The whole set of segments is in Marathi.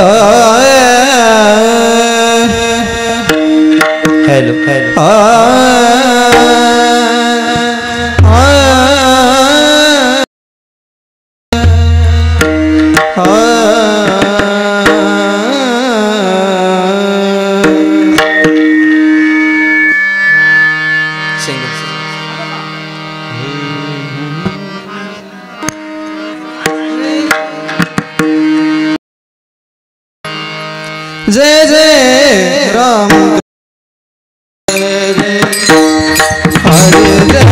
हेलो हेलो जय जय राम हरे जय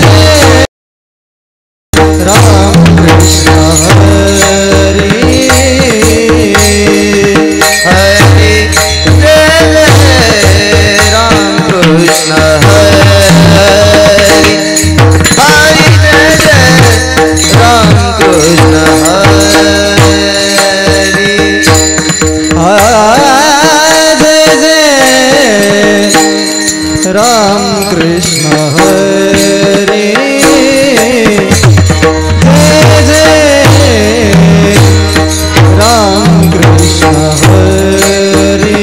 जय राम कृष्ण हरे हरे जय जय राम कृष्ण हरे हरे जय जय राम कृष्ण राम कृष्ण हरे जय जय राम कृष्ण हरे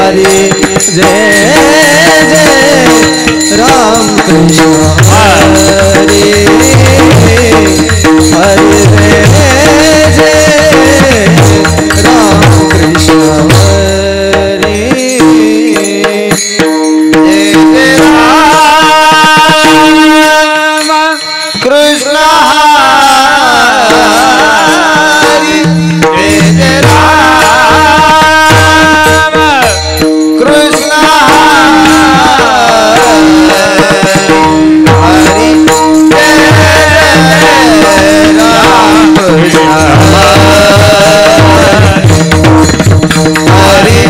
हरि जय जय राम कृष्ण हरे हरि जय जय राम कृष्ण जय जय राम हरे जय जय राम कृष्ण हरे जय जय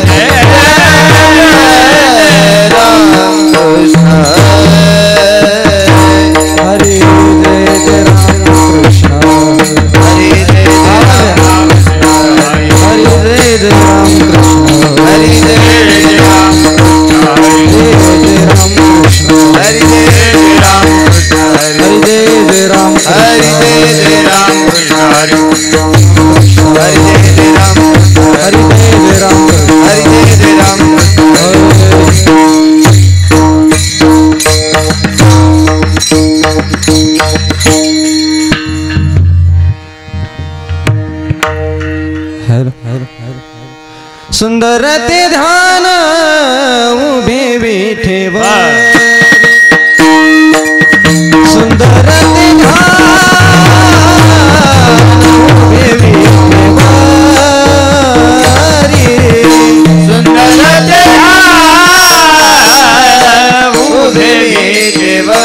राम कृष्ण हरे हरे जय राम कृष्ण जय जय राम कृष्ण हरे जय जय राम कृष्ण हरे जय राम कृष्ण सुंदर ते ध्यान उभे विठेवा सुंदर ते ध्यान उभे विठेवा सुंदर ते ध्यान उभे विठेवा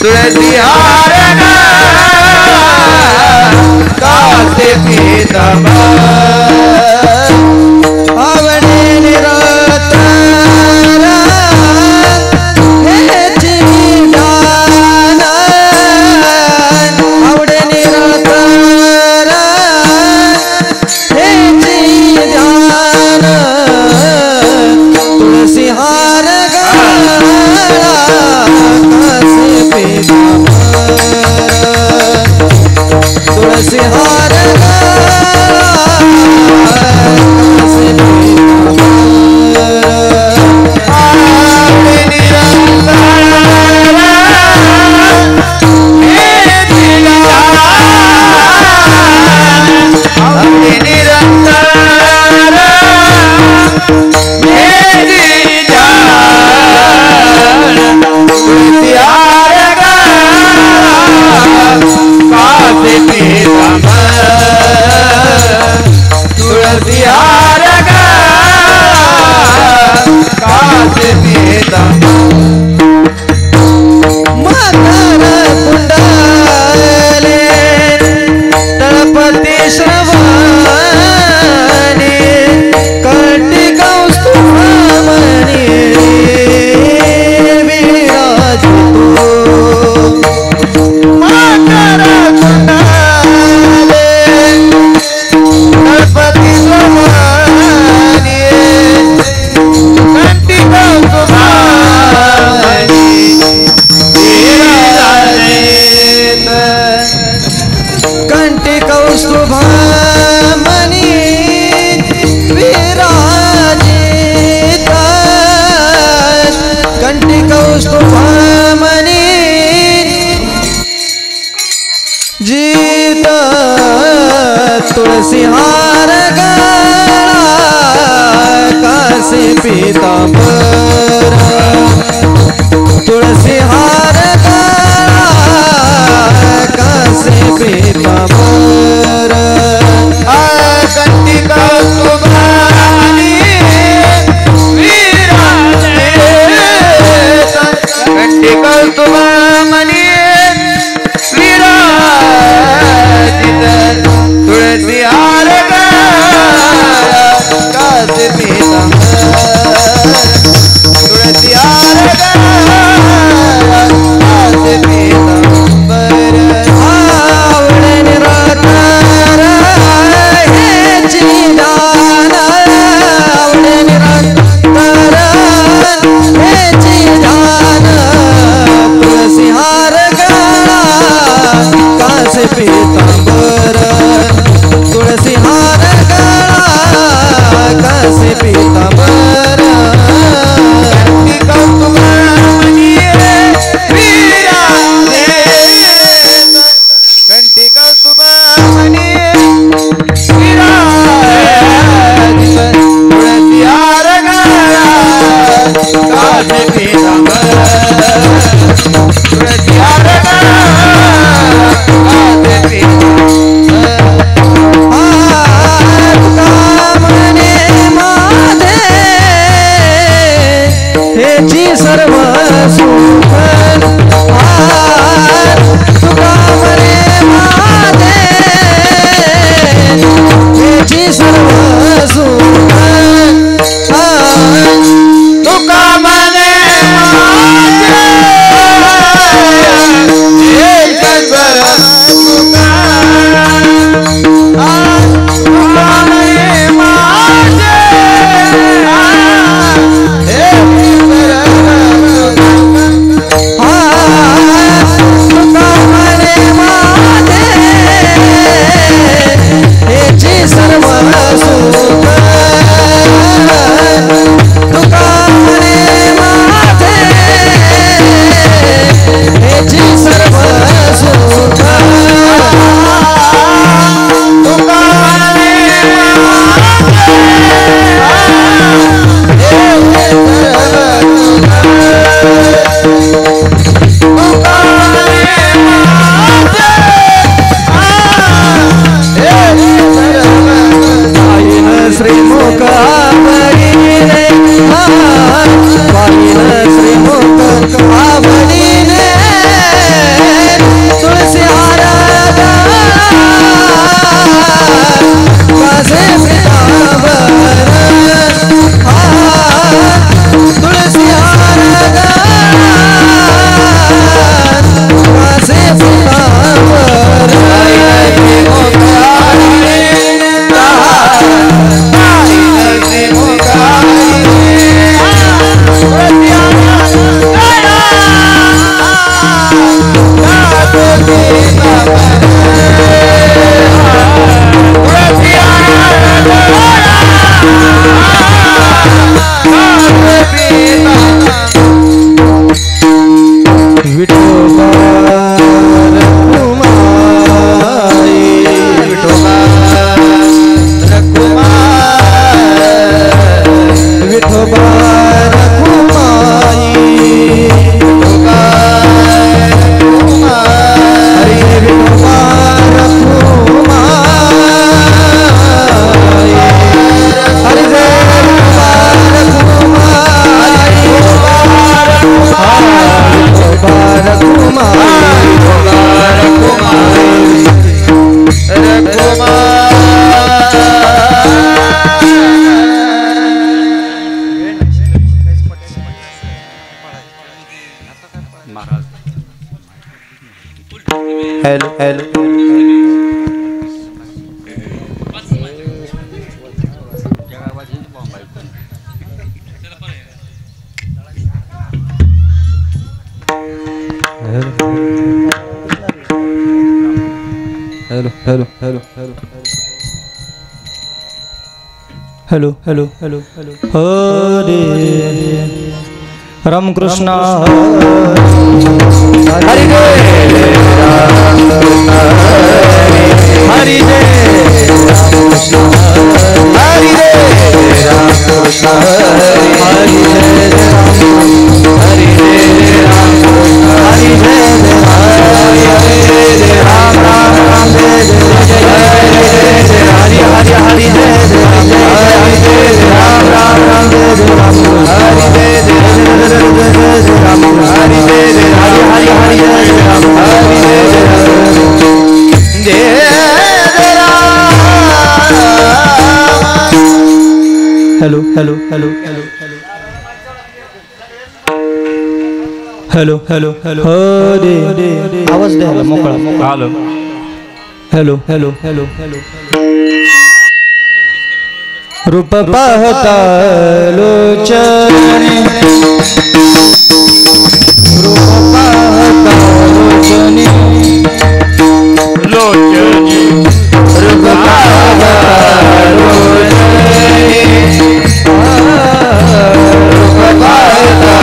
तुळसी हार कासे पीतांबर आवडे निरंतर हेची दान आवडे निरंतर हेची दान तुळसी हार कासे पीतांबर तुळसी हार कासे तुळसी हार कासे मकर कुंडले तळपती श्रवणी कंठी कौस्तुभमणी विराजितो मकर कुंडले तळपती श्रवणी कंठी कौस्तुभमणी कंठी कौस्तुभमणी विराजित कंठी कौस्तुभमणी जीत तुळसी हार कासे पीतांबर तुळसी हार कासे पीतांबर कंठी कौस्तुभमणी विराजित कंठी कौस्तुभमणी विराजित तुळसी हार कासे पीतांबर तुळसी हार कासे पीतांबर आवडे निरंतर हेची दान आवडे निरंतर हेची दान तुळसी हार कासे पीतांबर तुळसी हार कासे पीतांबर कंठी कौस्तुभमणी विराजित कंठी कौस्तुभमणी विराजित तुळसी हार कासे पीतांबर तुळसी हार कासे पीतांबर माझे हेची सर्व सुख तुका मने माझे हेची सर्व सुख तुका मने माझे हेची सर्व सुख तुका मने माझे hello, hello. Hello, hello, hello, hello, hello, hello, hello. Hare Ram Krishna, Hare Hare hello, hello, hello, hello, hello, hello, hello. Hare आवाज द्यायला मोकळा hello hello, hello, hello, hello. रूप पाहता लोचनी, रूप पाहता लोचनी, लोचनी रूप पाहता लोचनी, रूप पाहता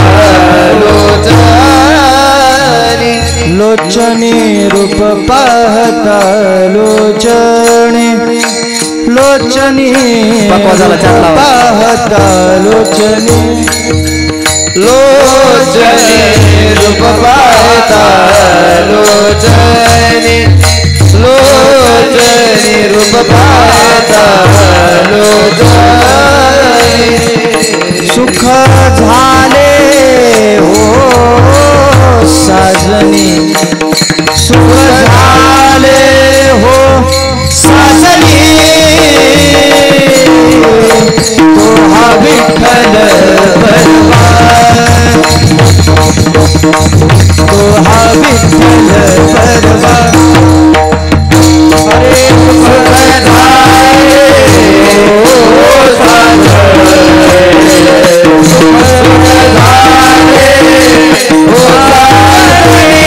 लोचनी, लोचनी रूप पाहता लोचनी, लोचनी पाहता लोचनी, लोचनी रूप पाहता लोचनी, लोचनी रूप पाहता लोचनी, सुख झाले हो साजनी, सुख झाले हो साजनी, तो हा विठ्ठल बलवान, तो हा विठ्ठल बलवान. अरे सुख झाले हो साजनी, सुख झाले हो साजनी,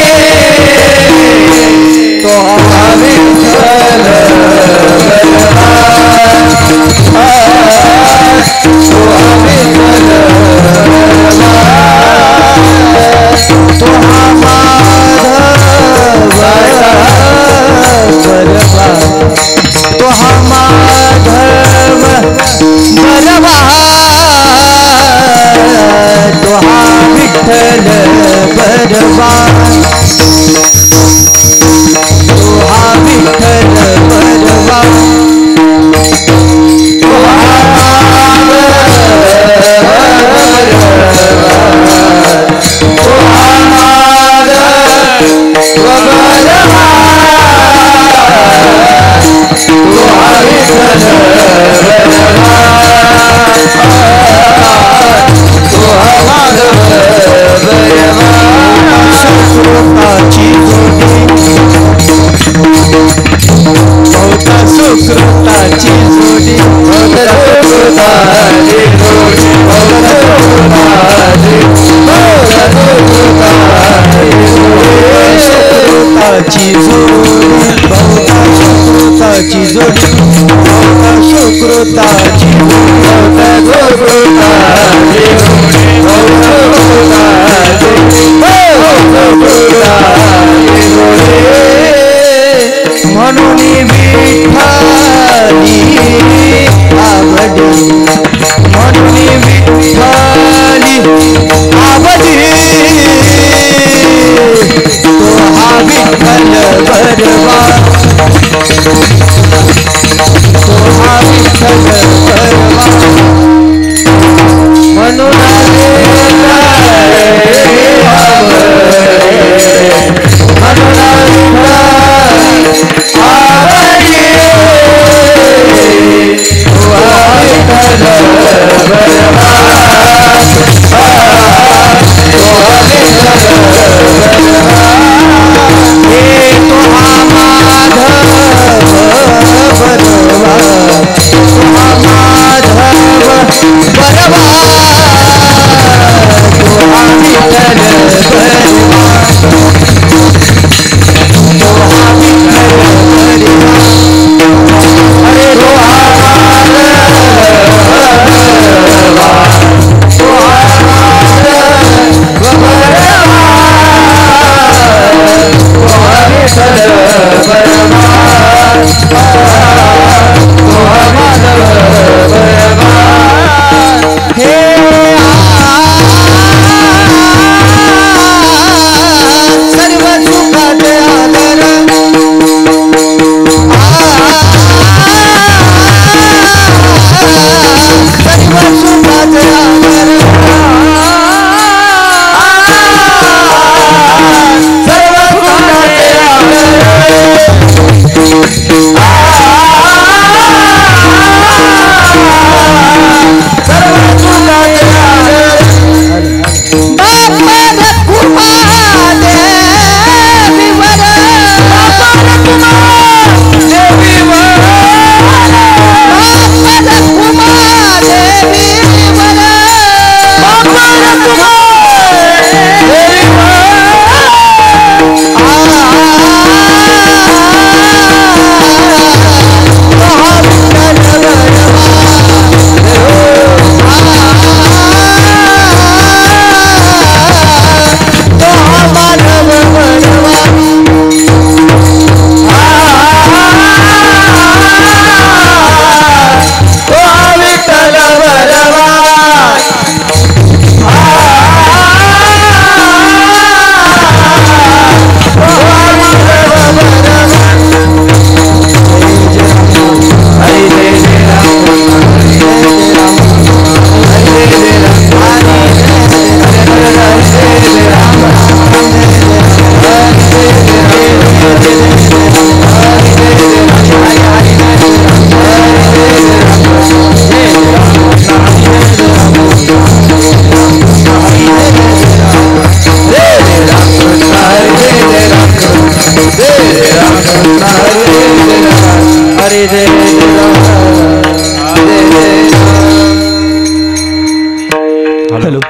तो हा विठ्ठल बलवान, तो हा विठ्ठल बलवान, तो हा माधव बलवान, तो हा माधव बलवान, तो हा विठ्ठल बलवान, तो हा विठ्ठल बलवान, तो हा बलवान, तो हा माधव बलवान, तो हा विठ्ठल बलवान, तो हा माधव बलवान.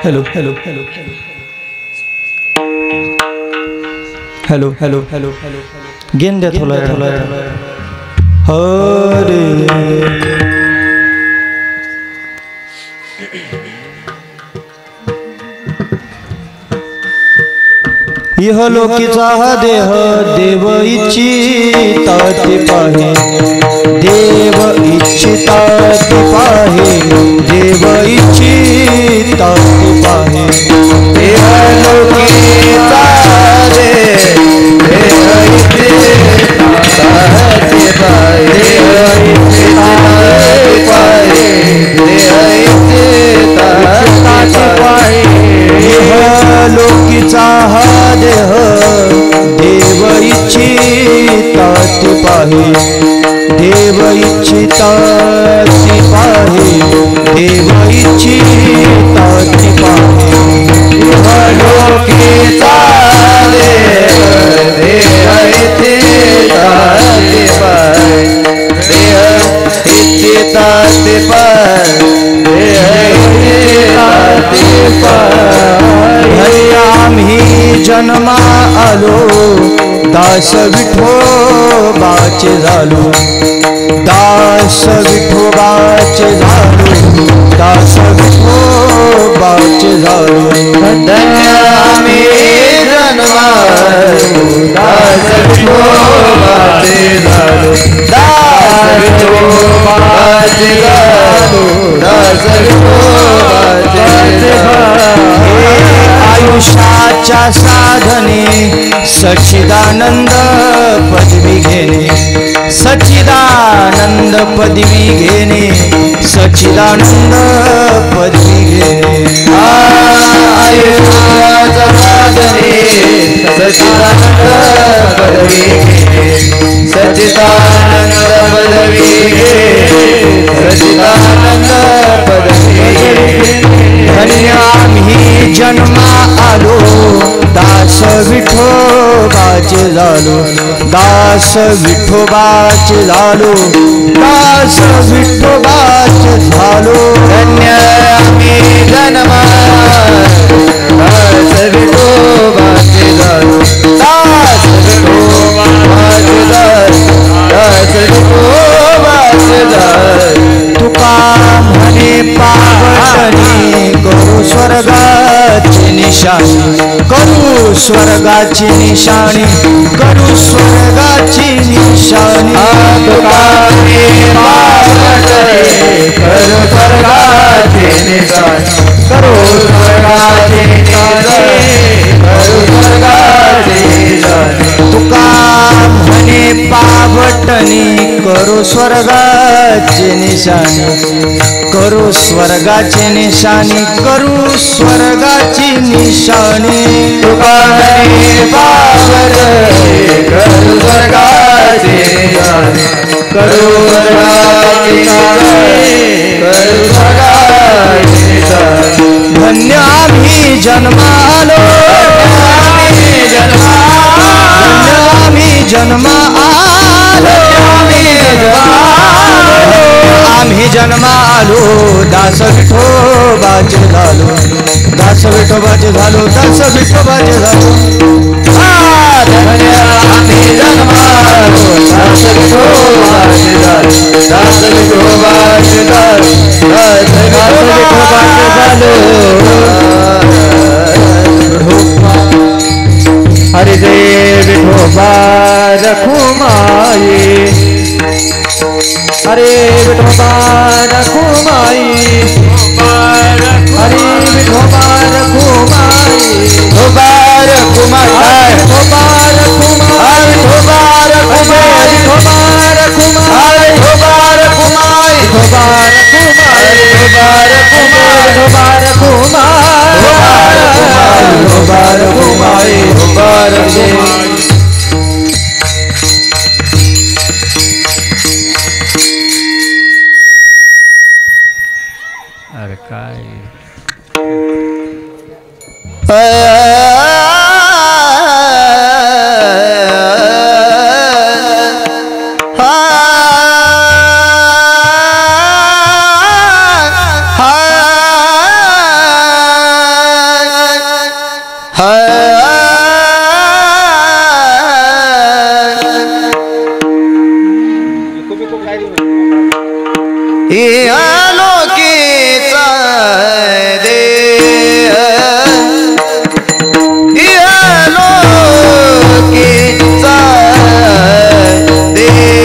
Hello hello hello hello hello hello hello गेंद द्या थोडा हरे इहलोकीचा हा देह देव इच्छिता ते पाहे देव इच्छिता ते पाहे देव इच्छिता ते पाहे इहलोकीचा देह देव इच्छिता ते पाहे इहलोकीचा हा देह देव इच्छिता ते पाहे देव इच्छिता ते पाहे देव इच्छिता ते पाहे इहलोकीचा देह देव इच्छिता ते पाहे देव इच्छिता ते पाहे आम्ही जन्मा आलो दास विठोबाचे झालो दास विठोबाचे झालो दास विठोबाचे झालो आम्ही जन्मा दास विठोबाचे झालो दास विठोबाचे झालो दास विठोबाचे झालो आयुष्याच्या साधने सच्चिदानंद पदवी घेणे सच्चिदानंद पदवी घेणे सच्चिदानंद पदवी घेणे आयुष्याच्या साधने सच्चिदानंद पदवी घेणे सच्चिदानंद पदवी घेणे सच्चिदानंद पदवी घेणे धन्य आम्ही जन्मा आलो दास विठोबाचे झालो दास विठोबाचे झालो दास विठोबाचे झालो धन्य आम्ही जन्मा दास विठोबाचे झालो दास विठोबाचे झालो दास विठोबाचे झालो तुका म्हणे पावटणी करू स्वर्गाची निशाणी करू स्वर्गाची निशाणी करू स्वर्गाची निशाणी तुका म्हणे पावटणी करू स्वर्गाची निशाणी करू स्वर्गाची निशाणी करू स्वर्गाची निशाणी तुका म्हणे पावटणी करू स्वर्गाची निशाणी करू स्वर्गाची निशाणी करू स्वर्गाची निशाणी तुका म्हणे पावटणी करू स्वर्गाची निशाणी करू स्वर्गाची निशाणी करू स्वर्गाची निशाणी धन्य आम्ही जन्मालो आम्ही जन्मा आलो आम्ही जन्मा आलो दास विठोबाचे झालो दास विठोबाचे झालो दास विठोबाचे झालो आम्ही जन्मा आलो दास विठोबाचे झालो दास विठोबाचे झालो दास विठोबाचे झालो हरि देव विठोबा रखुमाई हरे विठोबा रखुमाई हरि विठोबा रखुमाई विठोबा रखुमाई विठोबा रखुमाई विठोबा रखुमाई विठोबा रखुमाई विठोबा रखुमाई विठोबा रखुमाई विठोबा रखुमाई विठोबा रखुमाई विठोबा रखुमाई अरे काय अलोकीचा देह अलोकीचा देह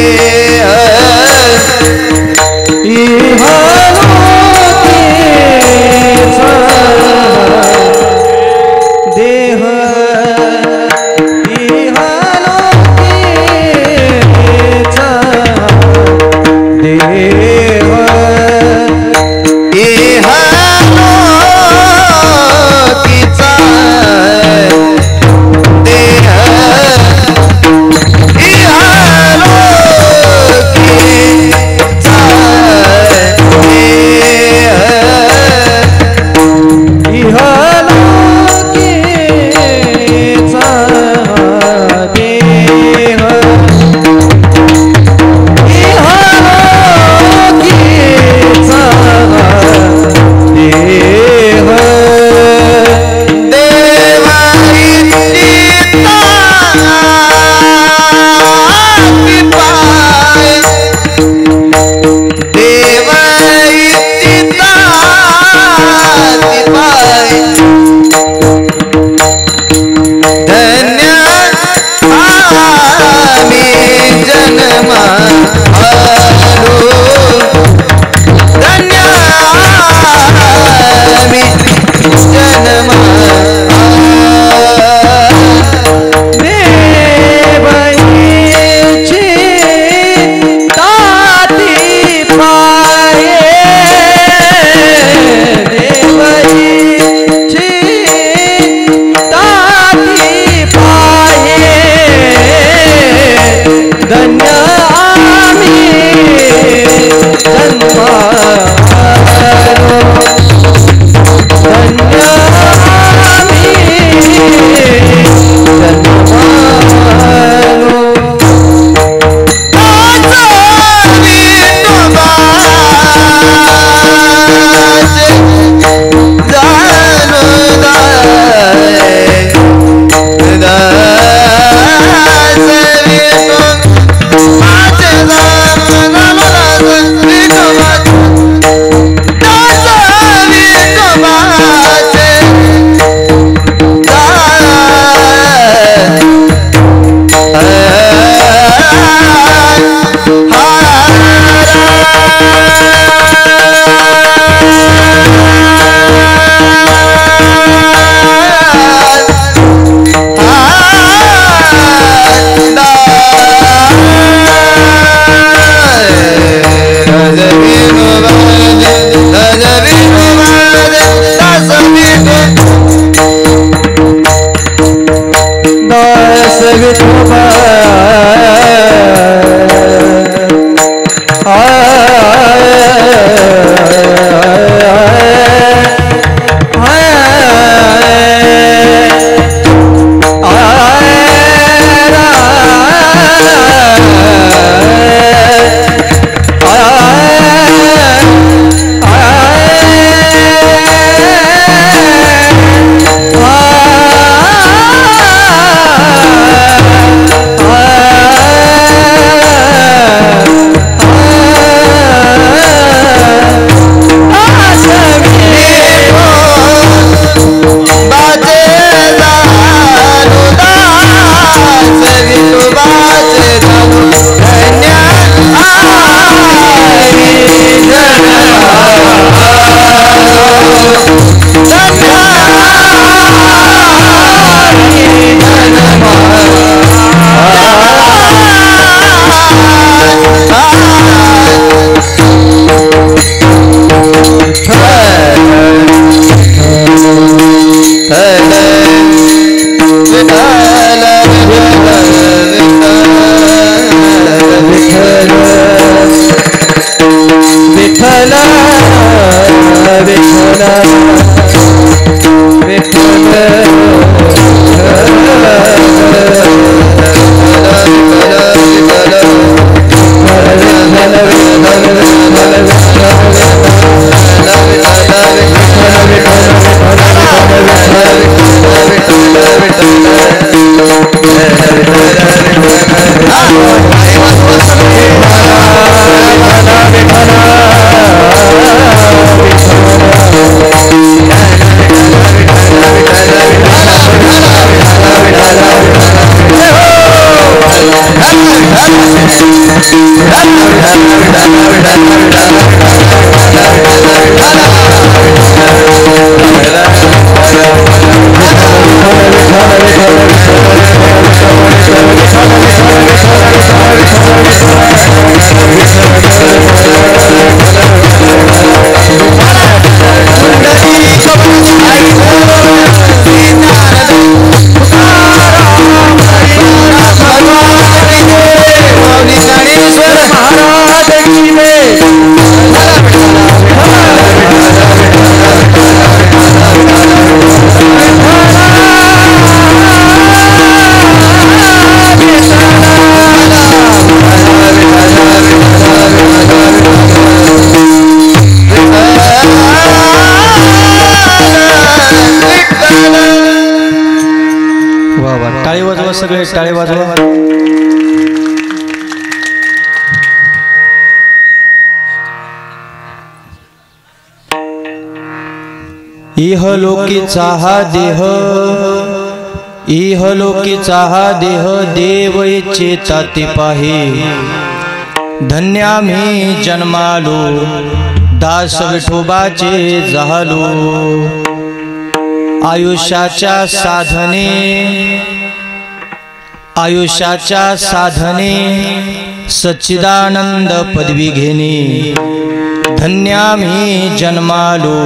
Hare वा टाळी वाजवा सगळे टाळी वाजवा. इहलोकीचा हा देह इहलोकीचा हा देह देव इच्छेता ते पाहे. धन्य आम्ही जन्मालो दास विठोबाचे झालो. आयुष्याच्या साधने सच्चिदानंद पदवी घेणे. धन्य आम्ही जन्मालो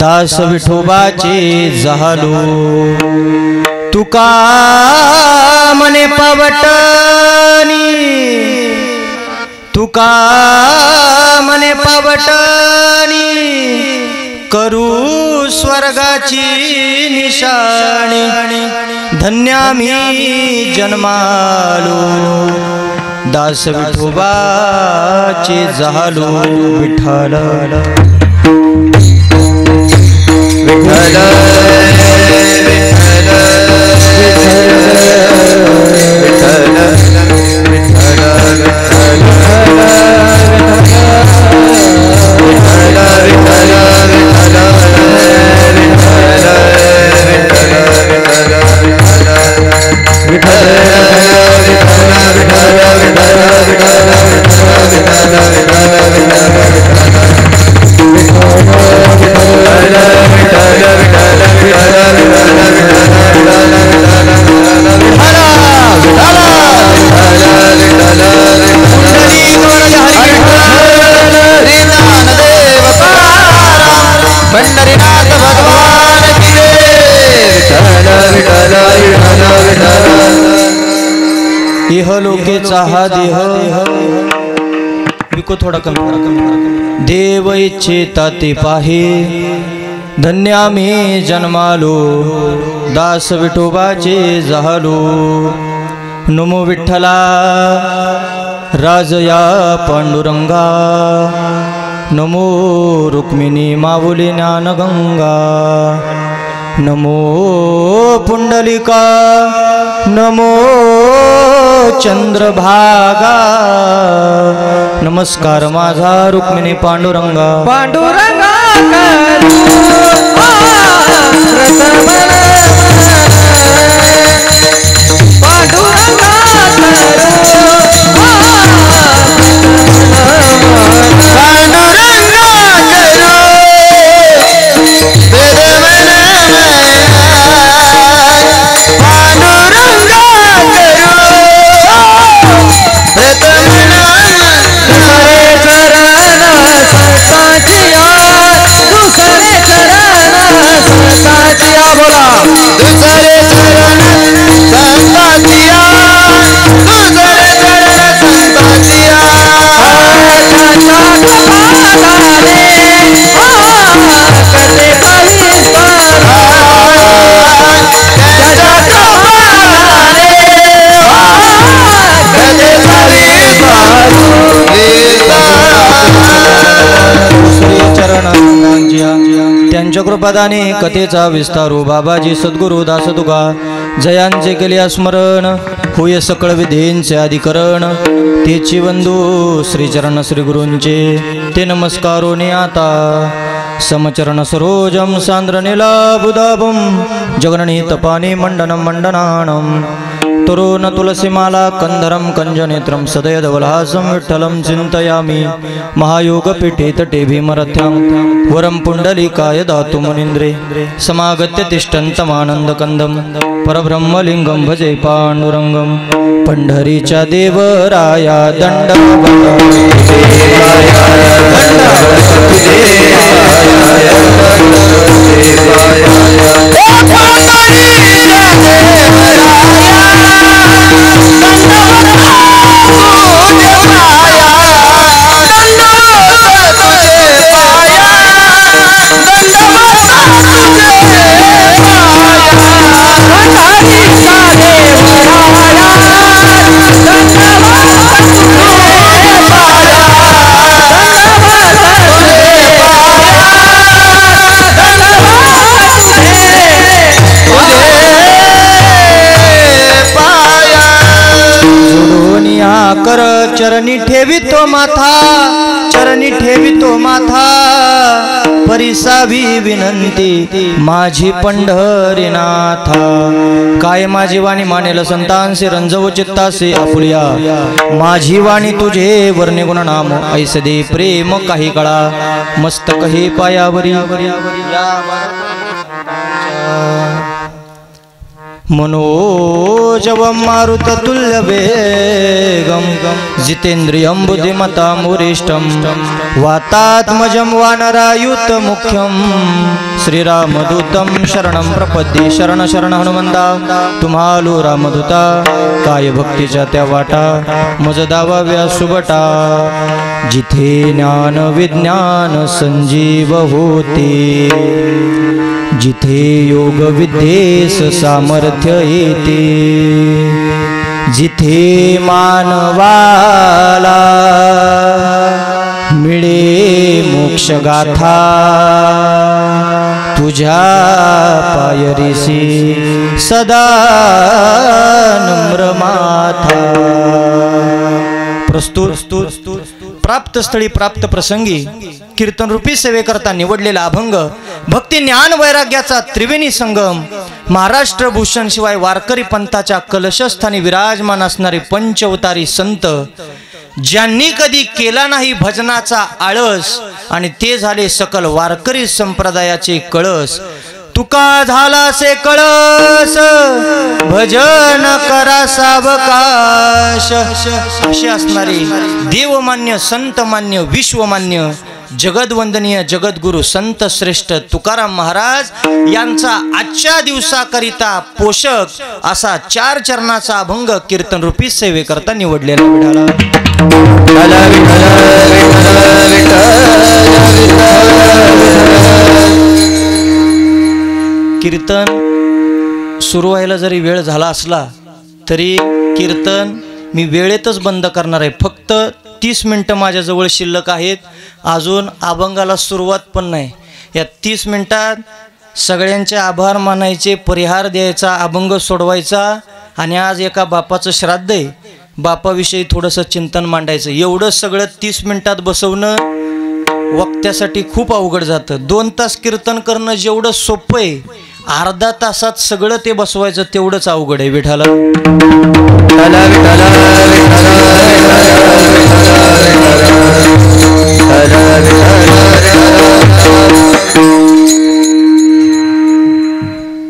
दास विठोबाचे झालो. तुका मने पावटनी तुका मने पावटनी करू स्वर्गाची निशाणी. धन्य आम्ही जन्मालो दास विठोबाचे झालो. विठ्ठल विठ्ठल इहलोकीचा हा देह विको थोडा कमी देव इच्छेता ते पाहे. धन्य आम्ही जन्मालो दास विठोबाचे झालो. नमो विठ्ठला राजया पांडुरंगा. नमो रुक्मिणी माऊली ज्ञानगंगा. नमो पुंडलिका नमो चंद्रभागा. नमस्कार माझा रुक्मिणी पांडुरंगा. पांडुरंगा त्यांच्या कृपादाने कथेचा विस्तारू बाबाजी सद्गुरु दासतुका. जयांचे केले स्मरण होय सकळ विधेंचे अधिकरण. तेची वंदू श्रीचरण श्रीगुरूंचे ते नमस्कारोने आता. समचरण सरोजम सांद्रनिला बुधाभम जगननी तपाने मंडनम मंडनानम. तरुण तुलसीमाला कंधरम कंजनेत्रम सदयधवलहासं विठ्ठलं चिंतयामि. महायोगपीठे तटे भीमरथ्यां वरं पुंडलिकाय दातु मुनीन्द्रे. समागत्य तिष्ठन्तमानन्दकन्दं परब्रह्मलिंगं भजे पांडुरंगं. पंढरीच्या देवराया कर चरणी ठेवितो माथा, चरणी ठेवितो माथा, परिसावी विनंती माझी पंढरीनाथा। काय माझी वाणी मानेल संतांसे, रंजव चित्तासे आपुलिया, माझी वाणी तुझे वर्णे गुण नाम, ऐसे दे प्रेम काही काळा, मस्तक हे पायावरी मनोजवं मारुततुल्य वेगं, जितेन्द्रियं बुद्धिमतां वरिष्ठं, वातात्मजं वानरायुत मुख्यं, श्रीरामदूतं शरणं प्रपद्ये। शरण शरण हनुमंता तुम्हालो रामदूता, काय भक्तीच्या त्या वाटा मज दावाव्या सुबटा, जिथे ज्ञान विज्ञान संजीव होते, जिथे योग विद्येस सामर्थ्य येते, जिथे मानवाला मिळे मोक्ष गाथा, तुझ्या पायरीसी सदा नम्र माथा। प्रस्तुत प्राप्त स्थळी प्राप्त प्रसंगी कीर्तन रूपी सेवेकरता निवडलेला अभंग, भक्ती ज्ञान वैराग्याचा त्रिवेणी संगम, महाराष्ट्र भूषण शिवाय वारकरी पंथाच्या कलशस्थानी विराजमान असणारे पंचअवतारी संत, ज्यांनी कधी केला नाही भजनाचा आळस आणि ते झाले सकल वारकरी संप्रदायाचे कळस। तुका झाला से कळस भजन करा सावकाश, असे असणारे देवमान्य संतमान्य विश्वमान्य जगदवंदनीय जगद्गुरु संत श्रेष्ठ तुकाराम महाराज यांचा आजच्या दिवसाकरिता पोषक असा 4 चरणाचा अभंग कीर्तन रूपी सेवेकरता निवडलेला विठाला। कीर्तन सुरू व्हायला जरी वेळ झाला असला तरी कीर्तन मी वेळेतच बंद करणार आहे। फक्त 30 मिनिटं माझ्याजवळ शिल्लक आहेत, अजून अभंगाला सुरुवात पण नाही। या 30 मिनिटात सगळ्यांचे आभार मानायचे, परिहार द्यायचा, अभंग सोडवायचा आणि आज एका बापाचं श्राद्ध आहे, बापाविषयी थोडंसं चिंतन मांडायचं। एवढं सगळं 30 मिनिटात बसवणं वक्त्यासाठी खूप अवघड जातं। 2 तास कीर्तन करणं जेवढं सोपं आहे, अर्धा तासात सगळं ते बसवायचं तेवढंच अवघड आहे। विठाला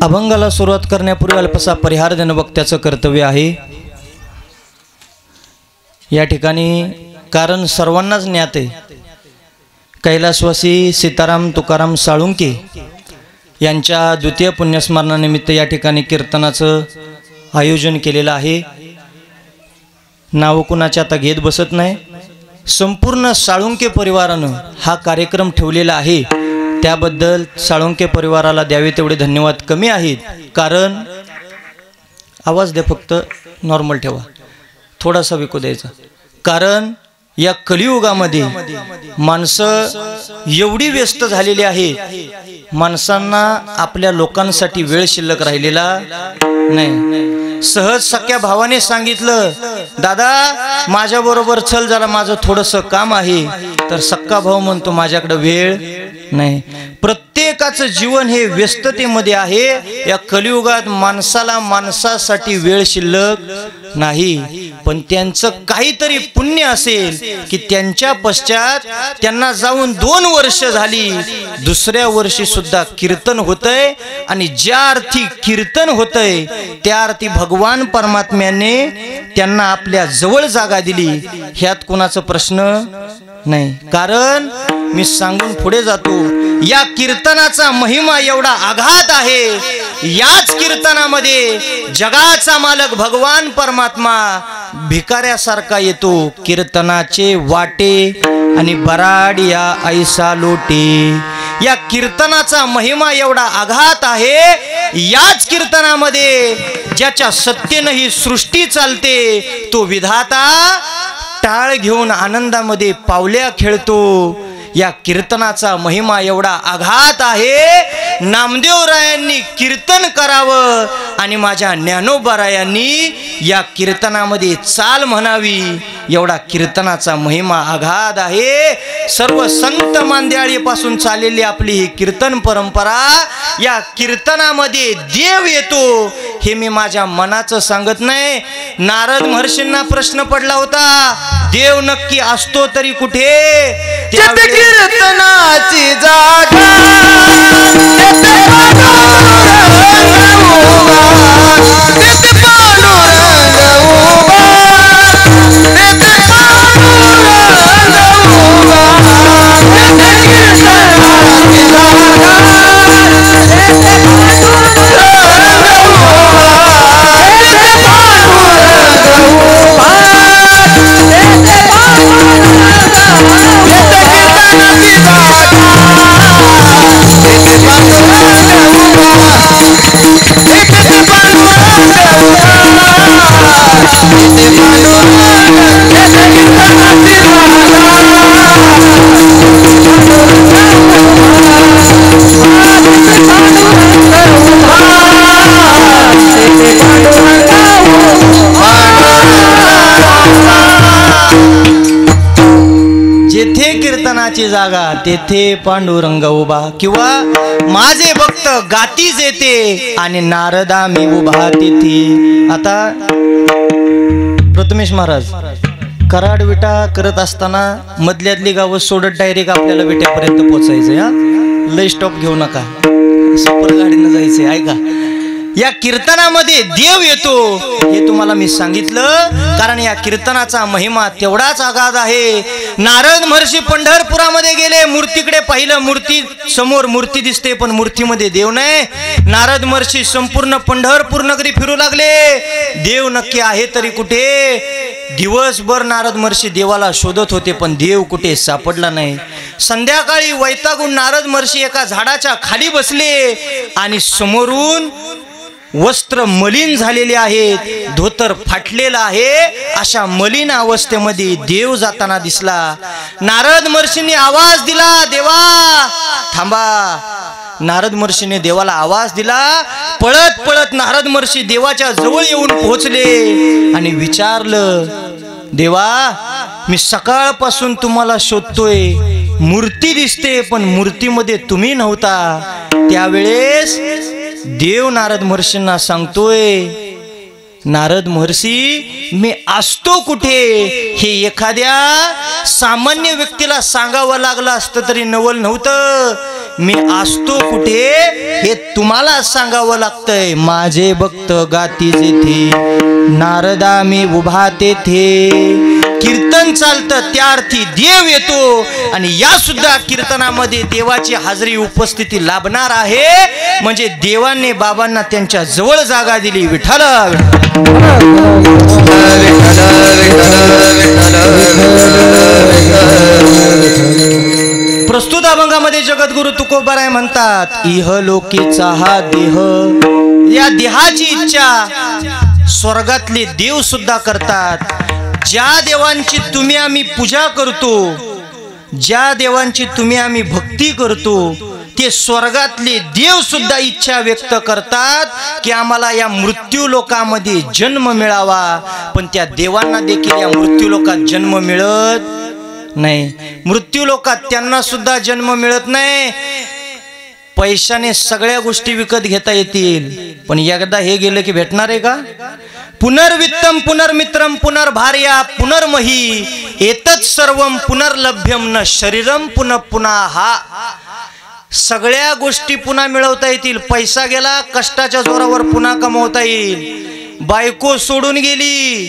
अभंगाला सुरुवात करण्यापूर्वी अल्पसा परिहार देणं वक्त्याचं कर्तव्य आहे या ठिकाणी, कारण सर्वांनाच ज्ञात आहे कैलासवासी सीताराम तुकाराम साळुंके यांच्या द्वितीय पुण्यस्मरणानिमित्त या ठिकाणी कीर्तनाचं आयोजन केलेलं आहे। नाव कुणाच्या आता घेत बसत नाही, संपूर्ण साळुंके परिवारानं हा कार्यक्रम ठेवलेला आहे, त्याबद्दल साळुंके परिवाराला द्यावे तेवढे धन्यवाद कमी आहेत। कारण आवाज दे, फक्त नॉर्मल ठेवा, थोडासा विकू द्यायचा। कारण या कलियुगामध्ये माणसं एवढी व्यस्त झालेली आहेत, माणसांना आपल्या लोकांसाठी वेळ शिल्लक राहिलेला नाही। सहज सख्या भावाने सांगितलं, दादा माझ्या बरोबर चल, जरा माझं थोडंसं काम आहे, तर सक्का भाऊ म्हणतो माझ्याकडे वेळ नाही। प्रत्येकाचं जीवन हे व्यस्ततेमध्ये आहे। या कलियुगात माणसाला माणसासाठी वेळ शिल्लक नाही, पण त्यांचं काहीतरी पुण्य असेल की त्यांच्या पश्चात त्यांना जाऊन 2 वर्ष झाली, दुसऱ्या वर्षी सुद्धा कीर्तन होतंय आणि ज्या अर्थी कीर्तन होतंय त्या अर्थी भगवान परमात्म्याने त्यांना आपल्या जवळ जागा दिली, ह्यात कोणाचा प्रश्न नाही। कारण मी सांगून पुढे जातो, या कीर्तनाचा महिमा एवढा आघात आहे। याच कीर्तनामध्ये जगाचा मालक भगवान परमात्मा भिकाऱ्यासारखा येतो। कीर्तनाचे वाटे आणि बराडिया ऐसा लोटे, या कीर्तनाचा महिमा एवढा आघात आहे। याच कीर्तनामध्ये ज्याच्या सत्तेने ही सृष्टी चालते तो विधाता टाळ घेऊन आनंदामध्ये पावल्या खेळतो। या कीर्तनाचा महिमा एवढा आघात आहे, नामदेवरायांनी कीर्तन करावं आणि माझ्या ज्ञानोबारायांनी या कीर्तनामध्ये चाल म्हणावी. एवढा कीर्तनाचा महिमा आघाद आहे. सर्व संत मांद्याळीपासून चाललेली आपली ही कीर्तन परंपरा, या कीर्तनामध्ये देव येतो हे मी माझ्या मनाचं सांगत नाही. नारद महर्षींना प्रश्न पडला होता, देव नक्की असतो तरी कुठे? कीर्तनाची जागा जेथे कीर्तनाची जागा तेथे पांडुरंग उभा, किंवा माझे भक्त गातीच येते आणि नारदा मी उभा तेथे. आता प्रथमेश महाराज कराड विटा करत असताना मधल्यातली गावं सोडत डायरेक्ट आपल्याला विट्यापर्यंत पोहोचायचंय. हा, लय स्टॉप घेऊ नका, सुपर गाडीनं जायचंय. ऐका, या कीर्तनामध्ये देव येतो हे तुम्हाला मी सांगितलं, कारण या कीर्तनाचा महिमा तेवढाच आगाध आहे. नारद महर्षी पंढरपुरामध्ये गेले, मूर्तीकडे पाहिलं, मूर्ती समोर मूर्ती दिसते पण मूर्तीमध्ये देव नाही. नारद महर्षी संपूर्ण पंढरपूर नगरी फिरू लागले, देव नक्की आहे तरी कुठे? दिवसभर नारद महर्षी देवाला शोधत होते पण देव कुठे सापडला नाही. संध्याकाळी वैतागून नारद महर्षी एका झाडाच्या खाली बसले आणि समोरून वस्त्र मलिन झालेले आहेत, धोतर फाटलेलं आहे, अशा मलिन अवस्थेमध्ये देव जाताना दिसला. नारद महर्षींनी आवाज दिला, देवा थांबा. नारद महर्षीने देवाला आवाज दिला. पळत पळत नारद महर्षी देवाच्या जवळ येऊन पोहोचले आणि विचारलं, देवा मी सकाळपासून तुम्हाला शोधतोय, मूर्ती दिसते पण मूर्तीमध्ये तुम्ही नव्हता. त्यावेळेस देव नारद महर्षींना सांगतोय, नारद महर्षी मी असतो कुठे हे एखाद्या सामान्य व्यक्तीला सांगावं लागलं असतं तरी नवल नव्हतं. मी असतो कुठे हे तुम्हाला सांगावं लागतंय. माझे भक्त गाती जेथे, नारदा मी उभा तेथे. कीर्तन चालतं त्या अर्थी देव येतो आणि या सुद्धा कीर्तनामध्ये देवाची हाजरी उपस्थिती लाभणार आहे. म्हणजे देवाने बाबांना त्यांच्या जवळ जागा दिली. विठ्ठल प्रस्तुत अभंगामध्ये जगद्गुरु तुकोबाराय म्हणतात, इहलोकीचा हा देह, या देहाची इच्छा स्वर्गातले देव सुद्धा करतात. ज्या देवांची तुम्ही आम्ही पूजा करतो, ज्या देवांची तुम्ही आम्ही भक्ती करतो, ते स्वर्गातले देव सुद्धा इच्छा व्यक्त करतात की आम्हाला या मृत्यू लोकामध्ये जन्म मिळावा. पण त्या देवांना देखील या मृत्यू लोकात जन्म मिळत नाही. मृत्यू लोकात त्यांना सुद्धा जन्म मिळत नाही. पैशाने सगळ्या गोष्टी विकत घेता येतील पण एकदा हे गेलं की भेटणार आहे का? पुनर्वित्तम पुनर्मित्रम पुनर्भार्या पुनर्मही एतत् सर्वम पुनर्लभ्यम न शरीरम पुनः पुनः. सगळ्या गोष्टी पुन्हा मिळवता येतील. पैसा गेला, कष्टाच्या जोरावर पुन्हा कमवता येईल. बायको सोडून गेली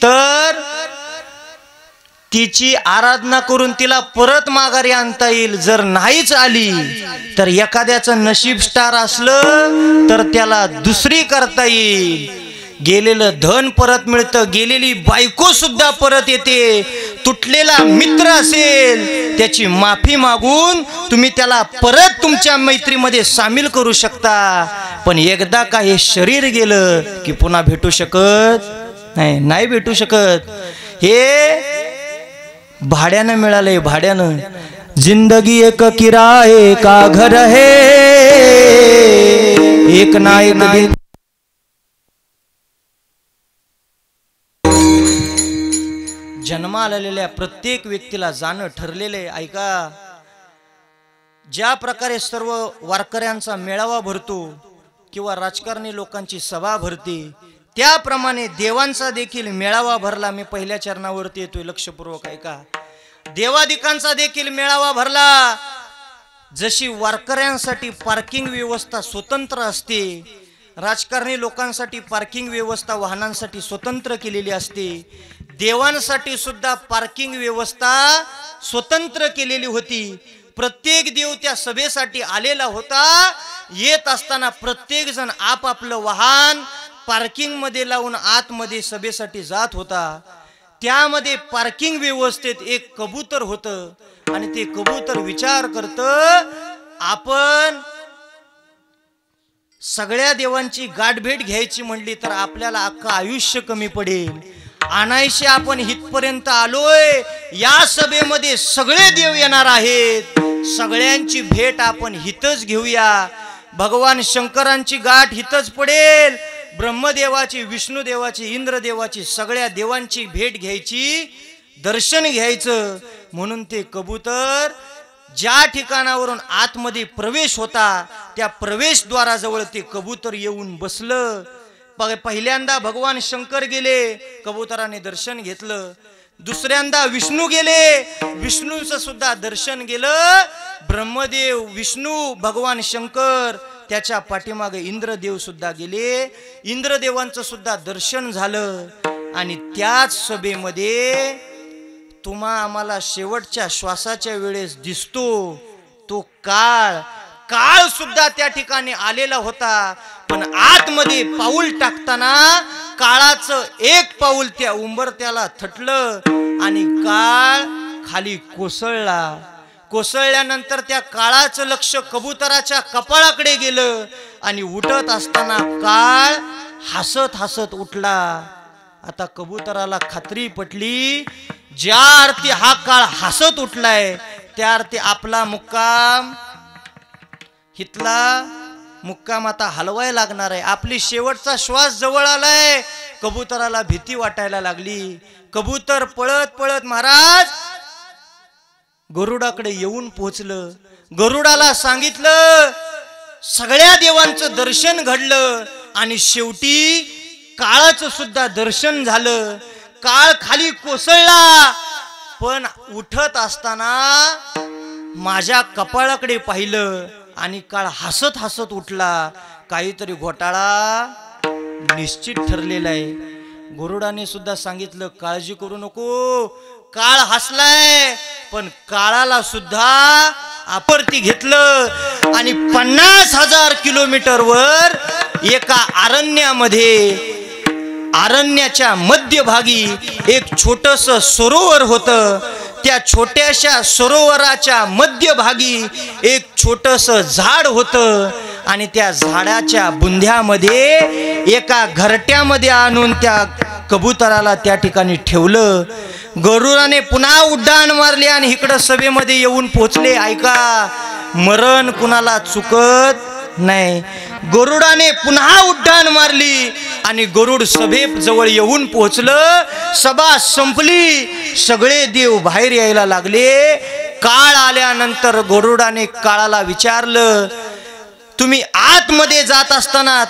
तर तिची आराधना करून तिला परत माघारी आणता येईल. जर नाहीच आली तर एखाद्याचं नशीब स्टार असलं तर त्याला दुसरी करता येईल. गेलेलं धन परत मिळतं, गेलेली बायको सुद्धा परत येते. तुटलेला मित्र असेल त्याची माफी मागून तुम्ही त्याला परत तुमच्या मैत्रीमध्ये सामील करू शकता. पण एकदा का हे शरीर गेलं की पुन्हा भेटू शकत नाही, नाही भेटू शकत. हे भाड्यानं मिळालंय, भाड्यानं. जिंदगी एक किराए का घर है, एक ना एक दिन जन्माला आलेल्या प्रत्येक व्यक्तीला जाणं ठरलेले. ऐका, ज्या प्रकारे सर्व वारकऱ्यांचा मेळावा भरतो किंवा राजकारणी लोकांची सभा भरते, त्याप्रमाणे देवांचा देखील मेळावा भरला. मी पहिल्या चरणावरती येतोय, लक्षपूर्वक ऐका. देवादिकांचा देखील मेळावा भरला. जशी वारकऱ्यांसाठी पार्किंग व्यवस्था स्वतंत्र असते, राजकारणी लोकांसाठी पार्किंग व्यवस्था वाहनांसाठी स्वतंत्र केलेली असते, देवांसाठी सुद्धा पार्किंग व्यवस्था स्वतंत्र केलेली होती. प्रत्येक देव त्या सभेसाठी आलेला होता. येत असताना प्रत्येक जण आपापलं वाहन पार्किंग मध्ये लावून आतमध्ये सभेसाठी जात होता. त्यामध्ये पार्किंग व्यवस्थेत एक कबूतर होतं आणि ते कबूतर विचार करतं, आपण सगळ्या देवांची गाठभेट घ्यायची म्हणली तर आपल्याला अख्खं आयुष्य कमी पडेल. आणायचे आपण हितपर्यंत आलोय, या सभेमध्ये सगळे देव येणार आहेत, सगळ्यांची भेट आपण हितच घेऊया. भगवान शंकरांची गाठ हितच पडेल, ब्रह्मदेवाची, विष्णुदेवाची, इंद्रदेवाची, सगळ्या देवांची भेट घ्यायची, दर्शन घ्यायचं. म्हणून ते कबूतर ज्या ठिकाणावरून आतमध्ये प्रवेश होता त्या प्रवेशद्वाराजवळ ते कबूतर येऊन बसलं. पहिल्यांदा भगवान शंकर गेले, कबुतराने दर्शन घेतलं. दुसऱ्यांदा विष्णू गेले, विष्णूचं सुद्धा दर्शन गेलं. ब्रह्मदेव, विष्णू, भगवान शंकर, त्याच्या पाठीमागे इंद्रदेव सुद्धा गेले, इंद्रदेवांचं सुद्धा दर्शन झालं. आणि त्याच सभेमध्ये तुम्हा आम्हाला शेवटच्या श्वासाच्या वेळेस दिसतो तो काळ सुद्धा त्या ठिकाणी आलेला होता. पण आतमध्ये पाऊल टाकताना काळाचं एक पाऊल त्या उंबरत्याला थटलं आणि काळ खाली कोसळला. कोसळल्यानंतर त्या काळाचं लक्ष कबुतराच्या कपाळाकडे गेलं आणि उठत असताना काळ हसत हसत उठला. आता कबुतराला खात्री पटली, ज्या अर्थी हा काळ हसत उठलाय त्या अर्थी आपला मुक्काम, हितला मुक्काम आता हलवाय लागणार आहे. आपली शेवटचा श्वास जवळ आलाय. कबुतराला भीती वाटायला लागली. कबूतर पळत पळत महाराज गरुडाकडे येऊन पोहोचलं. गरुडाला सांगितलं, सगळ्या देवांचं दर्शन घडलं आणि शेवटी काळाचं सुद्धा दर्शन झालं. काळ खाली कोसळला, पण उठत असताना माझ्या कपाळाकडे पाहिलं आणि काळ हसत हसत उठला. काहीतरी घोटाळा निश्चित ठरलेला आहे. गरुडाने सुद्धा सांगितलं, काळजी करू नको, काळ हसलाय, पण काळाला सुद्धा आपरती घेतलं आणि 50,000 किलोमीटरवर एका अरण्यामध्ये, अरण्याच्या मध्यभागी एक छोटस सरोवर होतं. त्या छोट्याशा सरोवराच्या मध्यभागी एक छोटस झाड होतं आणि त्या झाडाच्या बुंध्यामध्ये एका घरट्यामध्ये आणून त्या कबुतराला त्या ठिकाणी ठेवलं. गरुडाने पुन्हा उड्डाण मारले आणि इकडं सभेमध्ये येऊन पोहोचले. ऐका, मरण कुणाला चुकत नाही. गरुडाने पुन्हा उड्डाण मारली आणि गरुड सभेजवळ येऊन पोहोचलं. सभा संपली, सगळे देव बाहेर यायला लागले. काळ आल्यानंतर गरुडाने काळाला विचारलं, तुम्ही आतमध्ये जात असताना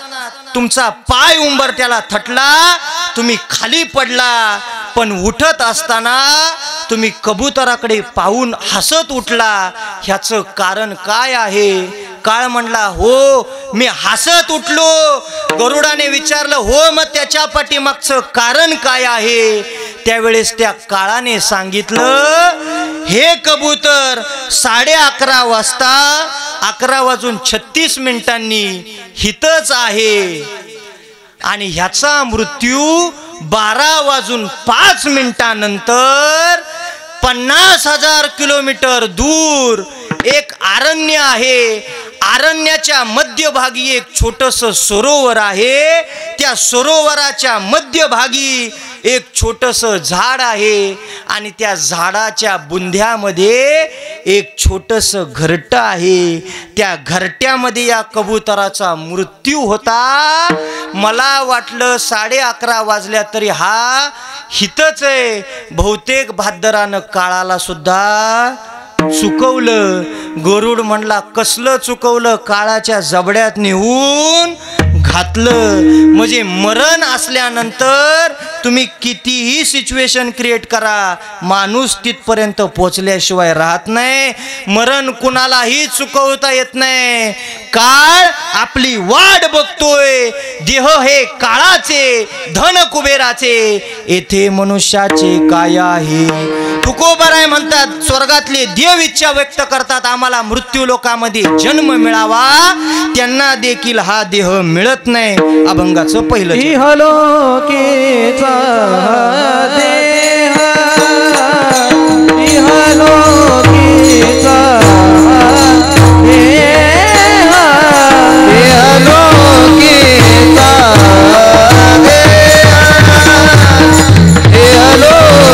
तुमचा पाय उंबरठ्याला थटला, तुम्ही खाली पडला, पण उठत असताना तुम्ही कबुतराकडे पाहून हसत उठला, ह्याचं कारण काय आहे? काळ म्हणला, हो मी हसत उठलो. गरुडाने विचारलं, हो मग त्याच्या पाठीमागचं कारण काय आहे? त्यावेळेस त्या काळाने सांगितलं, हे कबूतर 11:30 वाजता 11:36 हितच आहे आणि ह्याचा मृत्यू 12:05 नंतर 50,000 किलोमीटर दूर एक अरण्य आहे. अरण्याच्या मध्यभागी एक छोटस सरोवर आहे. त्या सरोवराच्या मध्यभागी एक छोटंसं झाड आहे आणि त्या झाडाच्या बुंध्यामध्ये एक छोटंसं घरटं आहे. त्या घरट्यामध्ये या कबुतराचा मृत्यू होता. मला वाटलं 11:30 वाजल्या तरी हा हितच आहे. बहुतेक भाद्दरानं काळाला सुद्धा चुकवलं. गरुड म्हणला कसलं चुकवलं, काळाच्या जबड्यात नेऊन घातलं. म्हणजे मरण असल्यानंतर तुम्ही कितीही सिच्युएशन क्रिएट करा, माणूस तिथपर्यंत पोचल्याशिवाय राहत नाही. मरण कुणालाही चुकवता येत नाही. काळ आपली वाट बघतोय. देह हे काळाचे, धन कुबेराचे, येथे मनुष्याचे काय आहे. तुकोबाराय म्हणतात स्वर्गातले देव इच्छा व्यक्त करतात आम्हाला मृत्यू लोकामध्ये जन्म मिळावा, त्यांना देखील हा देह मिळत नाही. अभंगाचं पहिलं इहलोकीचा देह, इहलोकीचा देह, इहलोकीचा देह, इहलोकीचा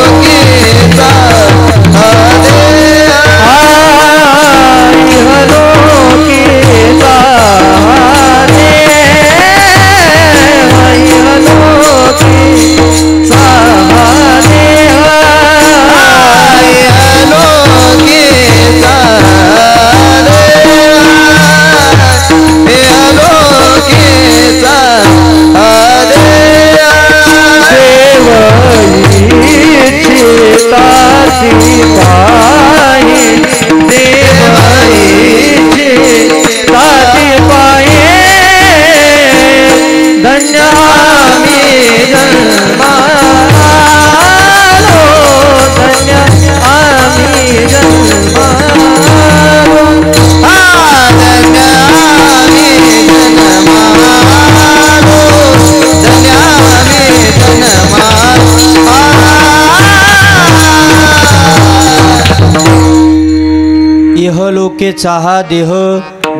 इहलोकेचा हा देह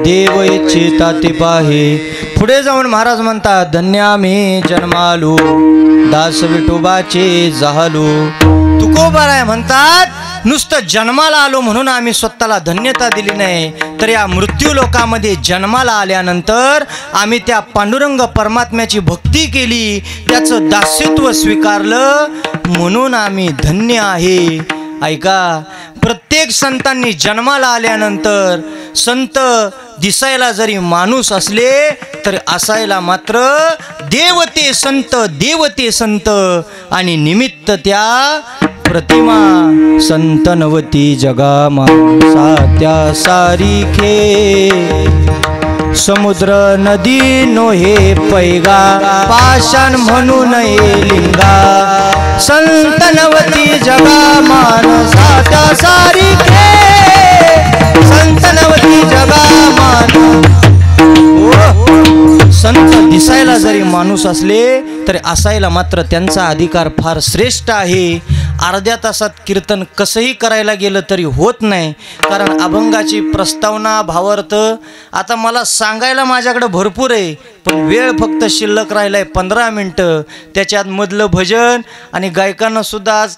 देव इच्छिता ते पाहे. पुढे जाऊन महाराज म्हणतात धन्य आम्ही जन्मालो, दास विठोबाचे झालो. तुकोबाराय म्हणतात नुसतं जन्माला आलो म्हणून आम्ही स्वतःला धन्यता दिली नाही, तर या मृत्यू लोकामध्ये जन्माला आल्यानंतर आम्ही त्या पांडुरंग परमात्म्याची भक्ती केली, त्याचं दास्यत्व स्वीकारलं म्हणून आम्ही धन्य आहे. ऐका, प्रत्येक संतांनी जन्माला आल्यानंतर संत दिसायला जरी माणूस असले तरी असायला मात्र देवते संत, देवते संत आणि निमित्त त्या प्रतिमा. संत नवती जगा माणसा त्या सारिखे, समुद्र नदी नोहे पैगा, पाषाण म्हणू नये लिंगा. संत नवती जगा माणसा त्या सारिखे, संत नवती जगा मान. संत दिसायला जरी माणूस असले तरी असायला मात्र त्यांचा अधिकार फार श्रेष्ठ आहे. अर्ध्या तासात कीर्तन कसंही करायला गेलं तरी होत नाही, कारण अभंगाची प्रस्तावना भावार्थ आता मला सांगायला माझ्याकडे भरपूर आहे, पण वेळ फक्त शिल्लक राहिलाय 15 मिनटं. त्याच्यात मधलं भजन आणि गायकांना सुद्धा आज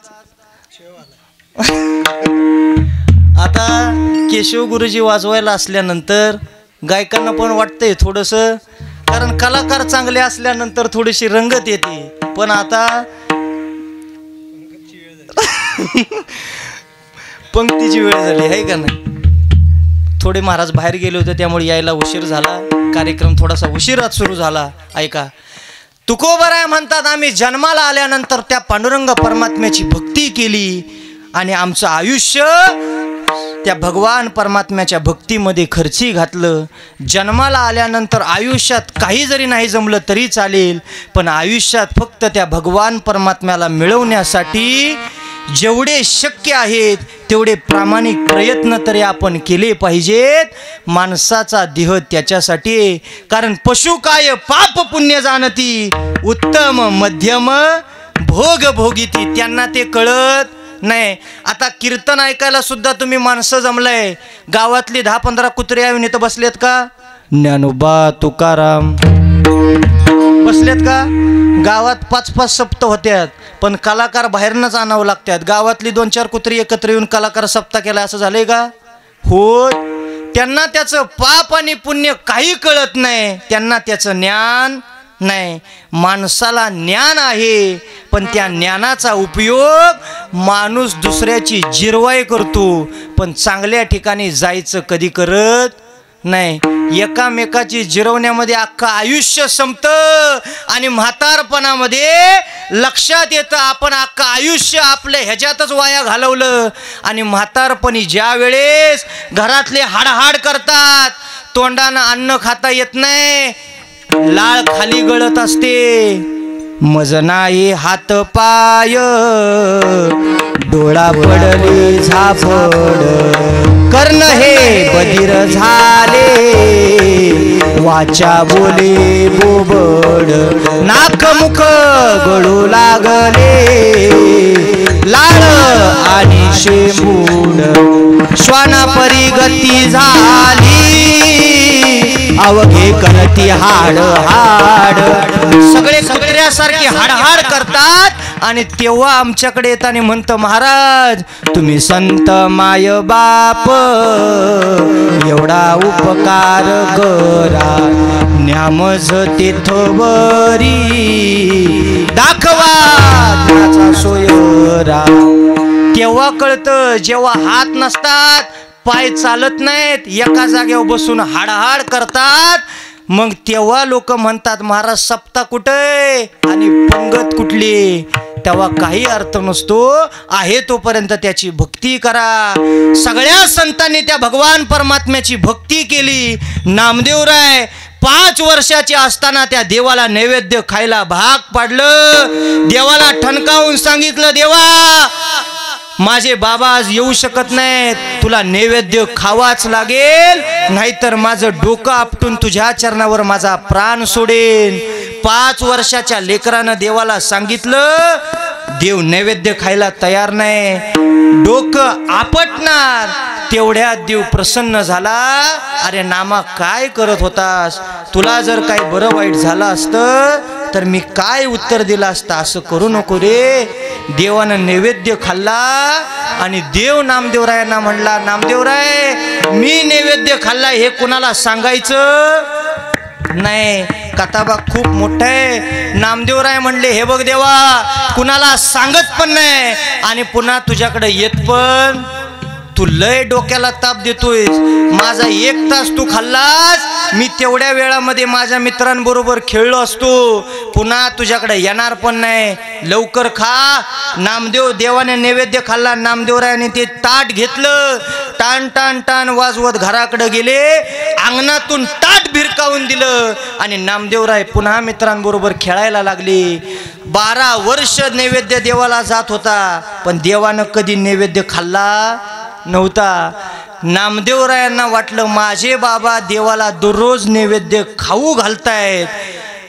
आता केशव गुरुजी वाजवायला असल्यानंतर गायकांना पण वाटतंय थोडंसं, कारण कलाकार चांगले असल्यानंतर थोडीशी रंगत येते. पण आता पंक्तीची वेळ झाली आहे का नाही. थोडे महाराज बाहेर गेले होते त्यामुळे यायला उशीर झाला, कार्यक्रम थोडासा उशिरात सुरू झाला. ऐका, तुकोबाराय म्हणतात आम्ही जन्माला आल्यानंतर त्या पांडुरंग परमात्म्याची भक्ती केली आणि आमचं आयुष्य त्या भगवान परमात्म्याच्या भक्तीमध्ये खर्ची घातलं. जन्माला आल्यानंतर आयुष्यात काही जरी नाही जमलं तरी चालेल, पण आयुष्यात फक्त त्या भगवान परमात्म्याला मिळवण्यासाठी जेवढे शक्य आहेत तेवढे प्रामाणिक प्रयत्न तरी आपण केले पाहिजेत. माणसाचा देह त्याच्यासाठी, कारण पशु काय पाप पुण्य जाणती, उत्तम मध्यम भोग भोगिती, त्यांना ते कळत नाही. आता कीर्तन ऐकायला सुद्धा तुम्ही माणसं जमलंय, गावातली 10-15 कुत्रे येऊन इथं बसलेत का? ज्ञानोबा तुकाराम बसलेत का? गावात 5-5 सप्त होत्यात, पण कलाकार बाहेरनंच आणावं लागतात. गावातली 2-4 कुत्री एकत्र येऊन कलाकार सप्ताह केला असं झालंय का? हो. त्यांना त्याचं पाप आणि पुण्य काही कळत नाही, त्यांना त्याचं ज्ञान नाही. माणसाला ज्ञान आहे, पण त्या ज्ञानाचा उपयोग माणूस दुसऱ्याची जिरवाई करतो, पण चांगल्या ठिकाणी जायचं कधी करत नाही. एकामेकाची जिरवण्यामध्ये अख्खं आयुष्य संपतं आणि म्हातारपणामध्ये लक्षात येतं आपण अख्खं आयुष्य आपल्या ह्याच्यातच वाया घालवलं. आणि म्हातारपणी ज्या वेळेस घरातले हाडहाड करतात, तोंडानं अन्न खाता येत नाही, लाळ खाली गळत असते, मज नाही हात पाय, डोळा पडली झापड, कर्ण हे बधीर झाले, वाचा बोले बोबड, नाक मुख गळू लागले, लाळ आणि शेंबूड, श्वानापरी गती झाली, अवघे कणती हाड हाड. सगळे कुत्र्यासारखी हाडहाड करतात आणि तेव्हा आमच्याकडे येताना म्हणतं, महाराज तुम्ही संत माय बाप, एवढा उपकार करा, न्यामज तेथवरी दाखवा त्याचा सोयरा. तेव्हा कळतं जेव्हा हात नसतात, पाय चालत नाहीत, एका जागेवर बसून हाडहाड करतात, मग तेव्हा लोक म्हणतात महाराज सप्ताह कुठे आणि पंगत कुठली. तेव्हा काही अर्थ नसतो, आहे तोपर्यंत त्याची भक्ती करा. सगळ्या संतांनी त्या भगवान परमात्म्याची भक्ती केली. नामदेवराय 5 वर्षाचे असताना त्या देवाला नैवेद्य खायला भाग पाडलं. देवाला ठणकावून सांगितलं, देवा माझे बाबा आज येऊ शकत नाहीत, तुला नैवेद्य खावाच लागेल, नाहीतर माझं डोकं आपटून तुझ्या चरणावर माझा प्राण सोडेन. 5 वर्षाच्या लेकरानं देवाला सांगितलं, देव नैवेद्य खायला तयार नाही, डोकं आपटणार. तेवढ्यात देव प्रसन्न झाला. अरे नामा काय करत होतास, तुला जर काही बरं वाईट झालं असतं तर मी काय उत्तर दिलं असतं, असं करू नको रे. देवानं नैवेद्य खाल्ला आणि देव नामदेवरायांना म्हणला, नामदेवराय मी नैवेद्य खाल्ला हे कुणाला सांगायचं नाही. कथाबा खूप मोठा आहे. नामदेवराय म्हणले, हे बघ देवा, कुणाला सांगत पण नाही आणि पुन्हा तुझ्याकडे येत पण, तू लय डोक्याला ताप देतोय. माझा 1 तास तू खाल्लास, मी तेवढ्या वेळामध्ये माझ्या मित्रांबरोबर खेळलो असतो, पुन्हा तुझ्याकडे येणार पण नाही, लवकर खा. देवाने नैवेद्य खाल्ला. नामदेवरायाने ते ताट घेतलं, टाण टाण टाण वाजवत घराकडे गेले, अंगणातून ताट भिरकावून दिलं आणि नामदेवराय पुन्हा मित्रांबरोबर खेळायला लागले. 12 वर्ष नैवेद्य देवाला जात होता, पण देवानं कधी नैवेद्य खाल्ला नव्हता. नामदेवरायांना वाटलं माझे बाबा देवाला दररोज नैवेद्य खाऊ घालतायत.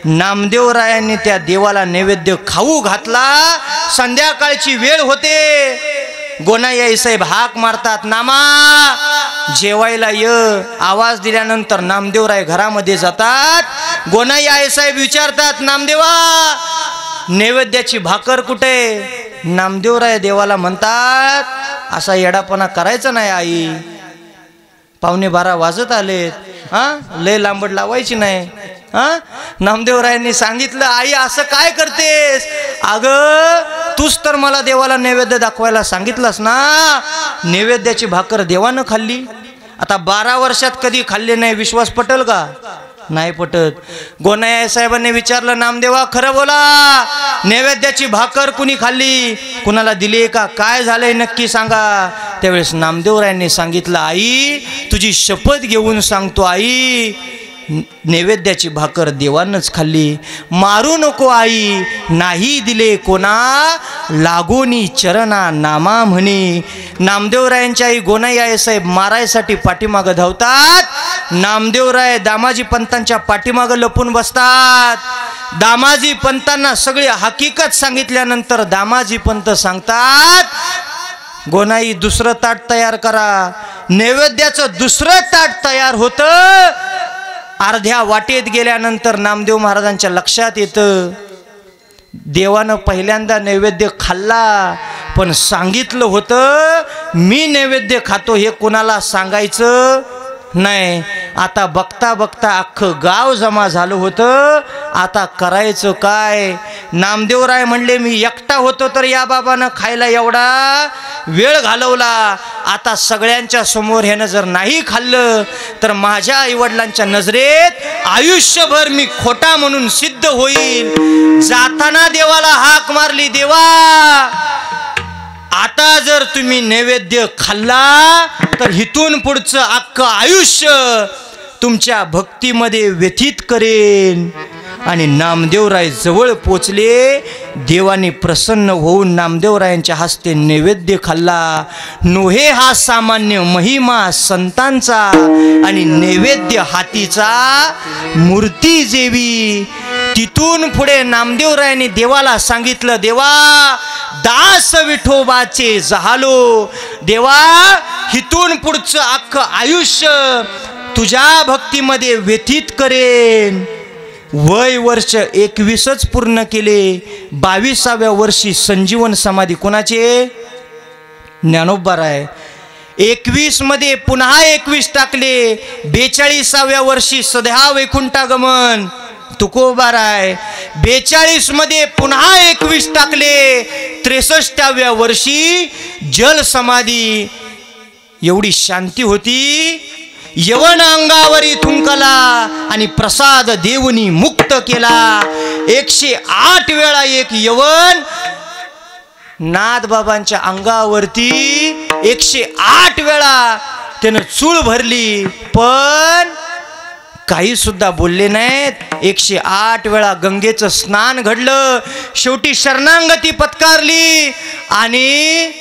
नामदेवरायांनी त्या देवाला नैवेद्य खाऊ घातला. संध्याकाळची वेळ होते. गोनाई आई साहेब हाक मारतात, नामा जेवायला य. आवाज दिल्यानंतर नामदेवराय घरामध्ये जातात. गोनाई आई साहेब विचारतात, नामदेवा नैवेद्याची भाकर कुठे? नामदेवराय देवाला म्हणतात, असा येडापणा करायचा नाही आई, 11:15 वाजत आलेत, लय लांबड लावायची नाही. नामदेवरायांनी सांगितलं, आई असं काय करतेस? अगं तूच तर मला देवाला नैवेद्य दाखवायला सांगितलंस ना. नैवेद्याची भाकर देवानं खाल्ली. आता 12 वर्षात कधी खाल्ली नाही, विश्वास पटेल का? नाही पटत. गोनाई साहेबांनी विचारलं, नामदेवा खरं बोला, नैवेद्याची भाकर कुणी खाल्ली, कुणाला दिली का, काय झालंय नक्की सांगा. त्यावेळेस नामदेवरायांनी सांगितलं, आई तुझी शपथ घेऊन सांगतो, आई नैवेद्याची भाकर देवानंच खाल्ली. मारू नको आई, नाही दिले कोणा, लागोनी चरणा नामा म्हणे. नामदेवरायांच्या आई गोनाई आई साहेब मारायसाठी पाठीमागं धावतात. नामदेवराय दामाजी पंतांच्या पाठीमागं लपून बसतात. दामाजी पंतांना सगळी हकीकत सांगितल्यानंतर दामाजी पंत सांगतात, गोनाई दुसरं ताट तयार करा. नैवेद्याचं दुसरं ताट तयार होतं. अर्ध्या वाटेत गेल्यानंतर नामदेव महाराजांच्या लक्षात येतं, देवानं पहिल्यांदा नैवेद्य खाल्ला, पण सांगितलं होतं मी नैवेद्य खातो हे कोणाला सांगायचं नाही. आता बघता बघता अख्खं गाव जमा झालं होतं. आता करायचं काय? नामदेवराय म्हणले मी एकटा होतो तर या बाबानं खायला एवढा वेळ घालवला. आता सगळ्यांच्या समोर ह्यानं जर नाही खाल्लं तर माझ्या आईवडिलांच्या नजरेत आयुष्यभर मी खोटा म्हणून सिद्ध होईल. जाताना देवाला हाक मारली, देवा आता जर तुम्ही नैवेद्य खाल्ला तर इथून पुढचं अख्खं आयुष्य तुमच्या भक्तीमध्ये व्यतीत करेन. आणि नामदेवराय जवळ पोचले. देवाने प्रसन्न होऊन नामदेवरायांच्या हस्ते नैवेद्य खाल्ला. नोहे हा सामान्य महिमा संतांचा आणि नैवेद्य हातीचा मूर्ती जेवी. तिथून पुढे नामदेवरायांनी देवाला सांगितलं, देवा दास विठोबाचे झालो. देवा इथून पुढचं अख्खं आयुष्य तुझ्या भक्तीमध्ये व्यतीत करेन. वय वर्ष 21च पूर्ण केले. 22व्या वर्षी संजीवन समाधी कोणाचे? ज्ञानोबाराय. 21 मध्ये पुन्हा 21 टाकले. 42व्या वर्षी सध्या वैकुंठागमन तुकोबाराय. 42 मध्ये पुन्हा 21 टाकले. 63व्या वर्षी जल समाधी. एवढी शांती होती. यवन अंगावरी थुंकला आणि प्रसाद देवनी मुक्त केला. 108 वेळा एक यवन नाथ बाबांच्या अंगावरती 108 वेळा त्यानं चूळ भरली, पण काही सुद्धा बोलले नाहीत. 108 वेळा गंगेचं स्नान घडलं. शेवटी शरणांगती पत्कारली आणि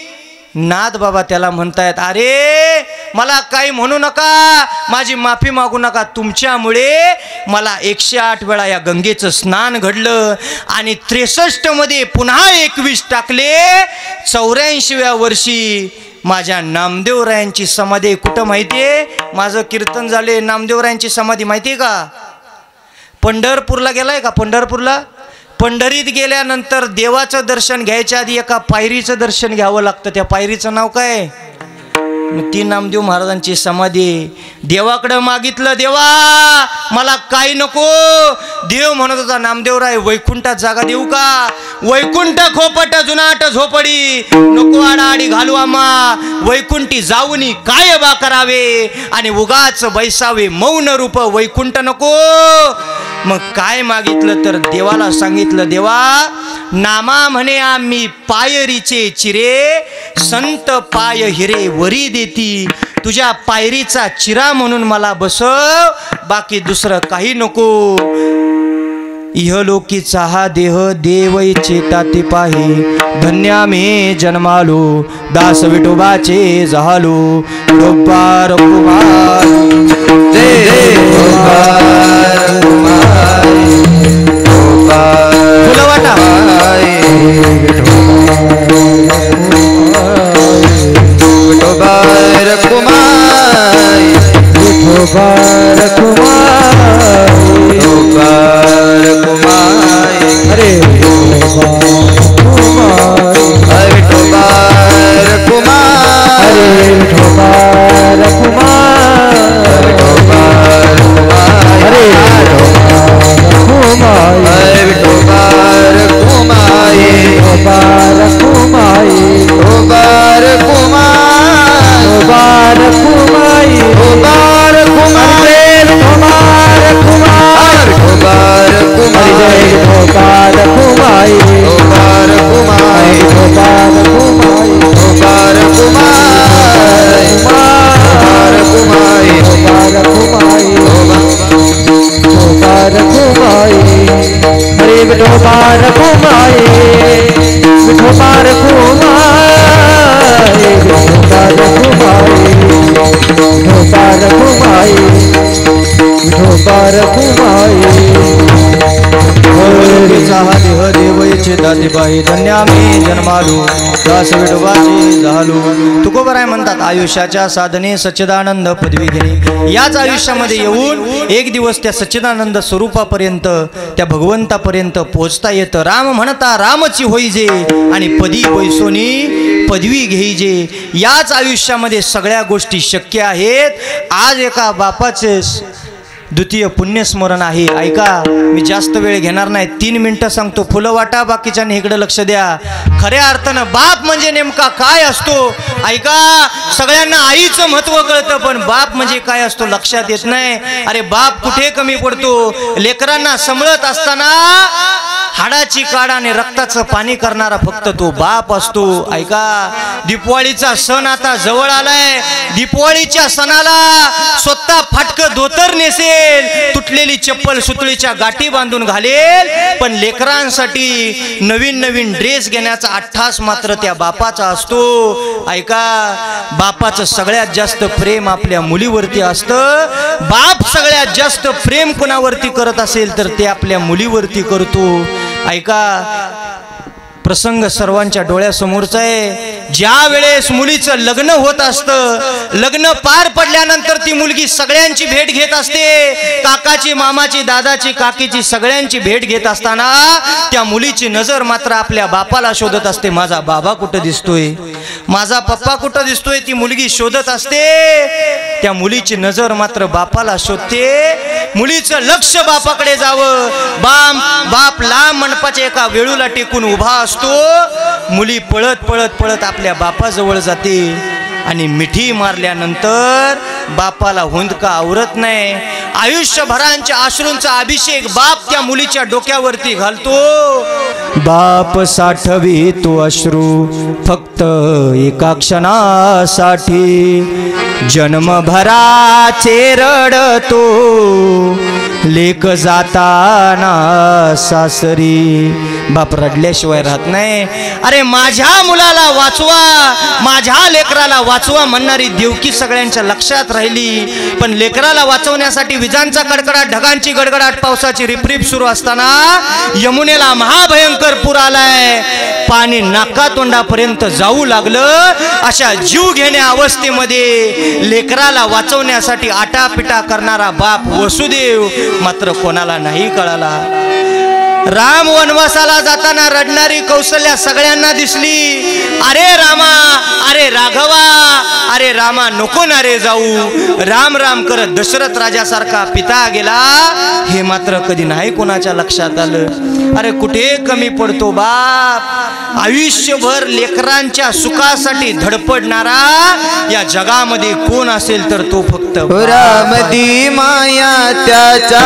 नाथ बाबा त्याला म्हणतायत, अरे मला काही म्हणू नका, माझी माफी मागू नका. तुमच्यामुळे मला 108 वेळा या गंगेचं स्नान घडलं. आणि 63 मध्ये पुन्हा 21 टाकले. 84व्या वर्षी माझ्या नामदेवरायांची समाधी कुठं माहितीये? माझं कीर्तन झाले, नामदेवरायांची समाधी माहितीये का? पंढरपूरला गेलाय का? पंढरपूरला पंढरीत गेल्यानंतर देवाचं दर्शन घ्यायच्या आधी एका पायरीचं दर्शन घ्यावं लागतं. त्या पायरीचं नाव काय? मग ती नामदेव महाराजांची समाधी. देवाकडं मागितलं, देवा मला काही नको. देव म्हणत होता, नामदेवराय वैकुंठात जागा देऊ का? वैकुंठ खोपट जुनाट झोपडी, नको आडाआडी घालू आम्हा. वैकुंठी जाऊनी काय बा करावे, आणि उगाच बैसावे मौन रूप वैकुंठ नको. मग काय मागितलं तर देवाला सांगितलं, देवा नामा म्हणे आम्ही पायरीचे चिरे, संत पाय हिरे वरी देती. तुझ्या पायरीचा चिरा म्हणून मला बसव, बाकी दुसरं काही नको. इहलोकीचा हा देह देव चेताती पाही, धन्या मे जन्मालो दास विठोबाचे झालो. विठोबार कुमारी फुलं वाटा. विठोबार कुमारी, विठोबार कुमारी, विठोबार कुमारी, अरे विठोबार कुमारी, विठोबार कुमारी, विठोबार कुमारी, अरे विठोबार कुमारी, विठोबार कुमारी, विठोबार कुमारी, विठोबार कुमारी, विठोबार कुमारी, विठोबार कुमारी, विठोबार कुमारी, विठोबार कुमारी, विठोबार कुमारी, विठोबार कुमारी, विठोबार कुमारी, विठोबार कुमारी, विठोबार कुमारी, विठोबार कुमारी, हरे विठोबार कुमारी, विठोबार कुमारी, विठोबार कुमारी, विठोबार कुमारी, विठोबार कुमारी. देह देव इच्छिता पाही, धन्या मे जन्मालो दास विठोबाची झालो. तुकोबराय म्हणतात आयुष्याच्या साधने सच्चिदानंद पदवी घेणे. याच आयुष्यामध्ये येऊन एक दिवस त्या सच्चिदानंद स्वरूपापर्यंत त्या भगवंतापर्यंत पोहोचता येतं. राम म्हणता रामची होईजे आणि पदी पैसोनी पदवी घेईजे. याच आयुष्यामध्ये सगळ्या गोष्टी शक्य आहेत. आज एका बापाचे द्वितीय पुण्यस्मरण आहे. ऐका, मी जास्त वेळ घेणार नाही, 3 मिनिटं सांगतो. फुलं वाटा, बाकीच्यांनी इकडे लक्ष द्या. खऱ्या अर्थानं बाप म्हणजे नेमका काय असतो. ऐका, सगळ्यांना आईचं महत्त्व कळतं, पण बाप म्हणजे काय असतो लक्षात येत नाही. अरे बाप कुठे कमी पडतो. लेकरांना सांभाळत असताना हाडाची काढ आणि रक्ताचं पाणी करणारा फक्त तो बाप असतो. ऐका, दीपावलीचा सण आता जवळ आलाय. दीपावलीच्या सणाला स्वतः फाटकं धोतर नेसेल, तुटलेली चप्पल सुतळीच्या गाठी बांधून घालेल, पण लेकरांसाठी नवीन नवीन ड्रेस घेण्याचा अट्टास मात्र त्या बापाचा असतो. ऐका, बापाचं सगळ्यात जास्त प्रेम आपल्या मुलीवरती असतं. बाप सगळ्यात जास्त प्रेम कोणावरती करत असेल तर ते आपल्या मुलीवरती करतो. ऐका, प्रसंग सर्वांच्या डोळ्यासमोरचा आहे. ज्या वेळेस मुलीचं लग्न होत असतं, लग्न पार पडल्यानंतर ती मुलगी सगळ्यांची भेट घेत असते. काकाची, मामाची, दादाची, काकीची, सगळ्यांची भेट घेत असताना त्या मुलीची नजर मात्र आपल्या बापाला शोधत असते. माझा बाबा कुठं दिसतोय, माझा पप्पा कुठं दिसतोय, ती मुलगी शोधत असते. त्या मुलीची नजर मात्र बापाला शोधते. मुलीचं लक्ष बापाकडे जावं. बाप लांब मंडपाच्या एका वेळूला टेकून उभा असतो. मुली पळत पळत पळत आपल्या बापाजवळ जाते आणि मिठी मारल्यानंतर बापाला हुंदका आवरत नाही. आयुष्यभरांच्या अश्रूंचा अभिषेक बाप त्या मुलीच्या डोक्यावरती घालतो. बाप साठवी तो अश्रू फक्त एका क्षणासाठी, जन्मभराचे रडतो लेक जाताना सासरी. बाप रडल्याशिवाय राहत नाही. अरे माझ्या मुलाला वाचवा, माझ्या लेकराला वाचवा म्हणणारी देवकी सगळ्यांच्या लक्षात राहिली. पण लेकराला वाचवण्यासाठी विजांचा कडकडाट, ढगांची गडगडाट, पावसाची रिपरिप सुरू असताना यमुनेला महाभयंकर पूर आलाय. पाणी नाकातोंडापर्यंत जाऊ लागलं. अशा जीव घेण्या अवस्थेमध्ये लेकराला वाचवण्यासाठी आटापिटा करणारा बाप वसुदेव मात्र कोणाला नाही कळाला. राम वनवासाला जाताना रडणारी कौशल्या सगळ्यांना दिसली. अरे रामा, अरे राघवा, अरे रामा नको ना रे जाऊ. राम राम करत दशरथ राजासारखा पिता गेला, हे मात्र कधी नाही कोणाच्या लक्षात आलं. अरे कुठे कमी पडतो बाप. आयुष्यभर लेकरांच्या सुखासाठी धडपडणारा या जगामध्ये कोण असेल तर तो फक्त रामदी माया त्याच्या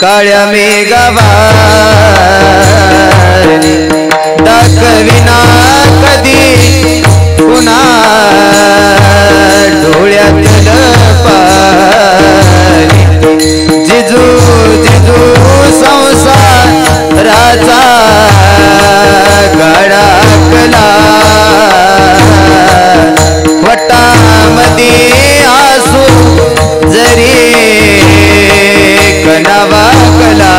काळ्या मेघावारी दाखविना कधी पुन्हा डोळ्यातलं पाणी. जिजू जिजू संसाराचा गडाकला, वटामध्ये आसू जरी कणावाकला.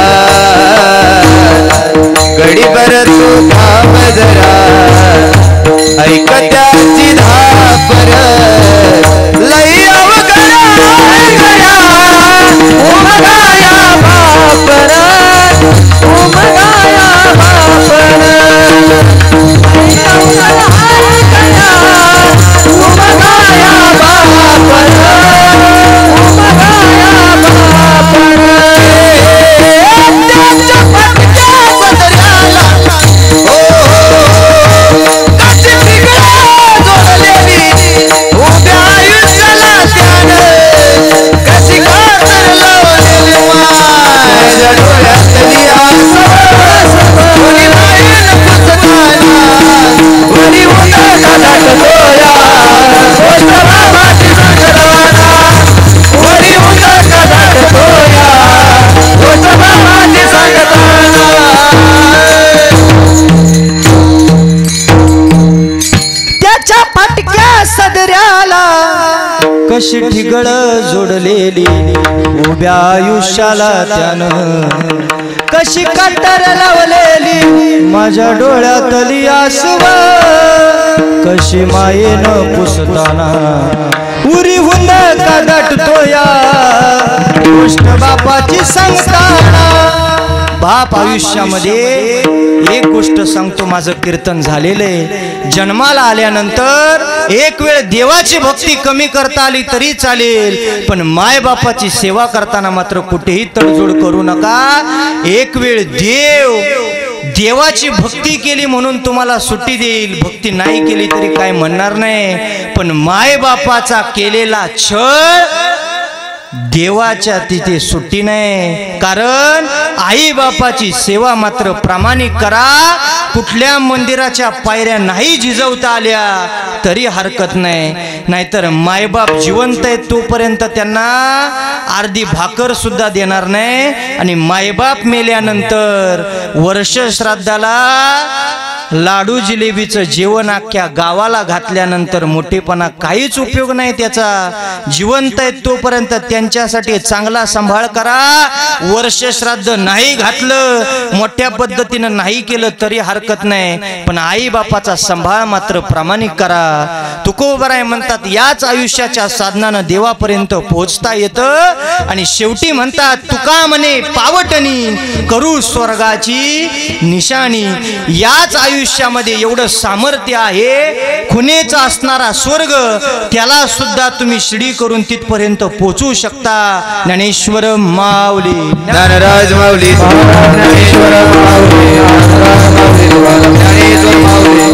गडीभर तू थांब जरा, ऐक त्याची धापर लई अवघड गया. उमगाया बापर, उमगाया बापर, लई अवघड गया. उमगाया बापर, उमगाया बापर. त्याच्या पटक्या पदराला कशी बिगडा जोडलेली, उभ्या आयुष्याला त्यानं कशी कातर लावलेली. माझ्या डोळ्यातली आसू कोणी राहील पुसताना, वरी उन्हाचा दाटतोया होता बाबाची संगताना. वरी उन्हाचा दाटतोया होता बाबाची संगताना. त्याच्या फाटक्या सदऱ्याला कशी ठिगळ जोडलेली, उभ्या आयुष्याला त्यानं कशी कातर लावलेली माझ्या डोळ्यातली आसव कशी मायेनं पुसताना उरी हुंद का दाटतो या गोष्ट बापाची सांगताना बाप आयुष्यामध्ये एक गोष्ट सांगतो माझं कीर्तन झालेलं जन्माला आल्यानंतर एक वेळ देवाची भक्ती कमी करता आली तरी चालेल पण माय बापाची सेवा करताना मात्र कुठेही तडजोड करू नका एक वेळ देवाची भक्ती केली म्हणून तुम्हाला सुट्टी देईल भक्ती नाही केली तरी काय म्हणणार नाही पण माय बापाचा केलेला छळ देवाच्या तिथे सुट्टी नाही कारण आई बापाची सेवा मात्र प्रामाणिक करा कुठल्या मंदिराच्या पायऱ्या नाही झिजवता आल्या तरी हरकत नाही नाहीतर मायबाप जिवंत आहेत तोपर्यंत त्यांना अर्धी भाकर सुद्धा देणार नाही आणि मायबाप मेल्यानंतर वर्ष श्राद्धाला लाडू जिलेबीचं जेवण अख्ख्या गावाला घातल्यानंतर मोठेपणा काहीच उपयोग नाही त्याचा जिवंत आहेत तोपर्यंत त्यांच्यासाठी चांगला सांभाळ करा वर्ष श्राद्ध नाही घातलं मोठ्या पद्धतीनं नाही केलं तरी हरकत नाही पण आई बापाचा सांभाळ मात्र प्रामाणिक करा तुकोबराय म्हणतात याच आयुष्याच्या साधनानं देवापर्यंत पोहोचता येतं आणि शेवटी म्हणतात तुका म्हणे पावटणी करू स्वर्गाची निशाणी याच आयुष्यामध्ये एवढं सामर्थ्य आहे खुनेचा असणारा स्वर्ग त्याला सुद्धा तुम्ही शिडी करून तिथपर्यंत पोहोचू शकता ज्ञानेश्वर माऊली ज्ञानराज माऊली ज्ञानेश्वर माऊली ज्ञानेश्वर माऊली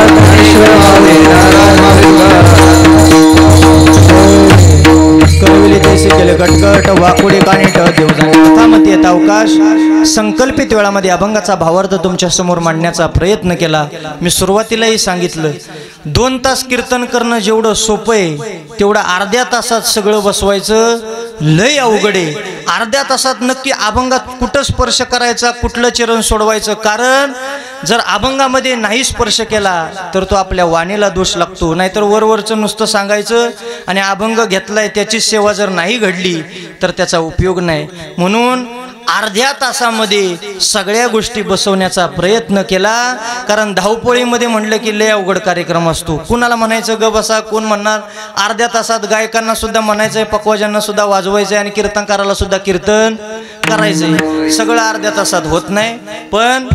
ज्ञानेश्वर माऊली ज्ञानराज कळविले तैसे केले कटकट वाकुडे कानिट देवजाने कथामती येत अवकाश संकल्पित वेळामध्ये अभंगाचा भावार्थ तुमच्या समोर मांडण्याचा प्रयत्न केला मी सुरुवातीलाही सांगितलं 2 तास कीर्तन करणं जेवढं सोपं आहे तेवढं अर्ध्या तासात सगळं बसवायचं लय अवघड आहे अर्ध्या तासात नक्की अभंगात कुठं स्पर्श करायचा कुठलं चरण सोडवायचं कारण जर अभंगामध्ये नाही स्पर्श केला तर तो आपल्या वाणीला दोष लागतो नाहीतर वरवरचं नुसतं सांगायचं आणि अभंग घेतलाय त्याची सेवा जर नाही घडली तर त्याचा उपयोग नाही म्हणून अर्ध्या तासामध्ये सगळ्या गोष्टी बसवण्याचा प्रयत्न केला कारण धावपळीमध्ये म्हणलं की लय अवघड कार्यक्रम असतो कुणाला म्हणायचं ग बसा कोण म्हणणार अर्ध्या तासात गायकांना सुद्धा म्हणायचंय पकवाजांना सुद्धा वाजवायचंय आणि कीर्तनकाराला सुद्धा कीर्तन करायचंय सगळं अर्ध्या तासात होत नाही पण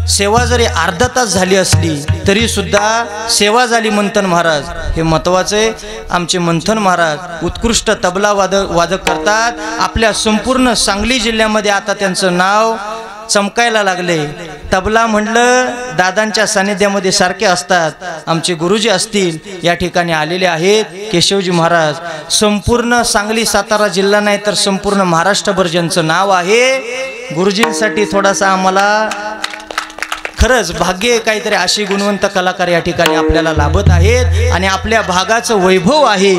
सेवा जरी अर्धा तास झाली असली तरी सुद्धा सेवा झाली मंथन महाराज हे महत्वाचे आमचे मंथन महाराज उत्कृष्ट तबला वादक करतात आपल्या संपूर्ण सांगली जिल्ह्यामध्ये आता त्यांचं नाव चमकायला लागले तबला म्हणलं दादांच्या सानिध्यामध्ये सारखे असतात आमचे गुरुजी असतील या ठिकाणी आलेले आहेत केशवजी महाराज संपूर्ण सांगली सातारा जिल्हा नाही तर संपूर्ण महाराष्ट्रभर ज्यांचं नाव आहे गुरुजींसाठी थोडासा आम्हाला खरंच भाग्य काहीतरी अशी गुणवंत कलाकार या ठिकाणी आपल्याला लाभत आहेत आणि आपल्या भागाचं वैभव आहे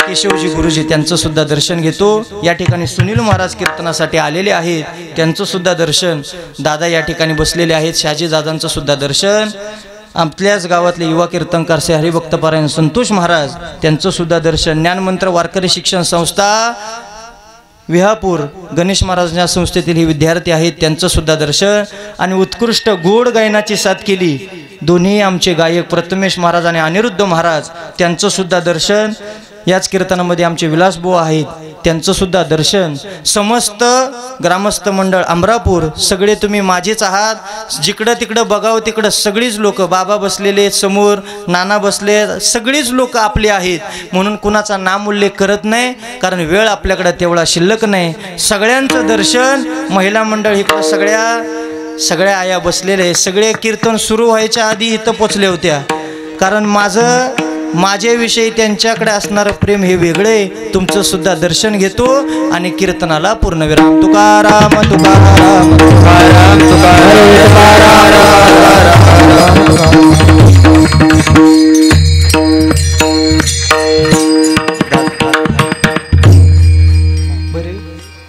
केशवजी गुरुजी त्यांचं सुद्धा दर्शन घेतो या ठिकाणी सुनील महाराज कीर्तनासाठी आलेले आहेत त्यांचं सुद्धा दर्शन दादा या ठिकाणी बसलेले आहेत शहाजी दादांचं सुद्धा दर्शन आपल्याच गावातले युवा कीर्तनकार श्री हरिभक्तपरायण संतोष महाराज त्यांचं सुद्धा दर्शन ज्ञानमंत्र वारकरी शिक्षण संस्था विहापूर गणेश महाराजांच्या संस्थेतील हे विद्यार्थी आहेत त्यांचं सुद्धा दर्शन आणि उत्कृष्ट गोड गायनाची साथ केली दोन्ही आमचे गायक प्रथमेश महाराज आणि अनिरुद्ध महाराज त्यांचं सुद्धा दर्शन याच कीर्तनामध्ये आमचे विलासभाऊ आहेत त्यांचं सुद्धा दर्शन समस्त ग्रामस्थ मंडळ अमरापूर सगळे तुम्ही माझेच आहात जिकडं तिकडं बघावं तिकडं सगळीच लोक बाबा बसलेले समोर नाना बसले सगळीच लोक आपले आहेत म्हणून कुणाचा नाम उल्लेख करत नाही कारण वेळ आपल्याकडे तेवढा शिल्लक नाही सगळ्यांचं दर्शन महिला मंडळ इकडं सगळ्या आया बसलेले आहे सगळे कीर्तन सुरू व्हायच्या आधी इथं पोचले होत्या कारण माझ्याविषयी त्यांच्याकडे असणारं प्रेम हे वेगळे तुमचं सुद्धा दर्शन घेतो आणि कीर्तनाला पूर्णविराम तुकाराम तुकाराम तुकाराम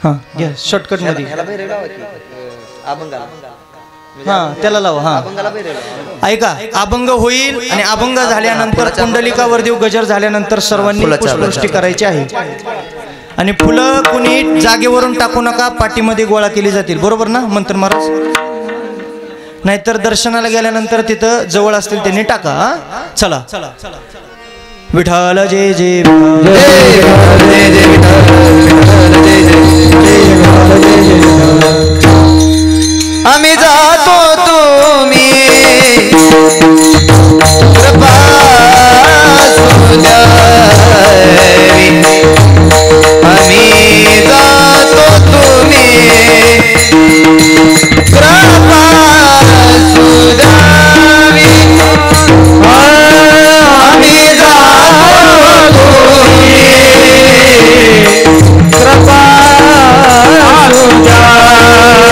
हां घ्या शॉर्टकट मध्ये हां त्याला लावा हां ऐका अभंग होईल आणि अभंग झाल्यानंतर कुंडलिका वरदेव गजर झाल्यानंतर सर्वांनी पुष्पवृष्टी करायची आहे आणि फुलं कुणी जागेवरून टाकू नका, पाठीमध्ये गोळा केली जातील. बरोबर ना मंत्र महाराज? नाहीतर दर्शनाला गेल्यानंतर तिथं जवळ असतील त्यांनी टाका. हा चला. विठ्ठल जय जय आम्ही जातो तुम्ही कृपा सुंदरी, आम्ही जातो तुम्ही कृपा सुंदरी, आम्ही जातो तुम्ही कृपा सुंदरी.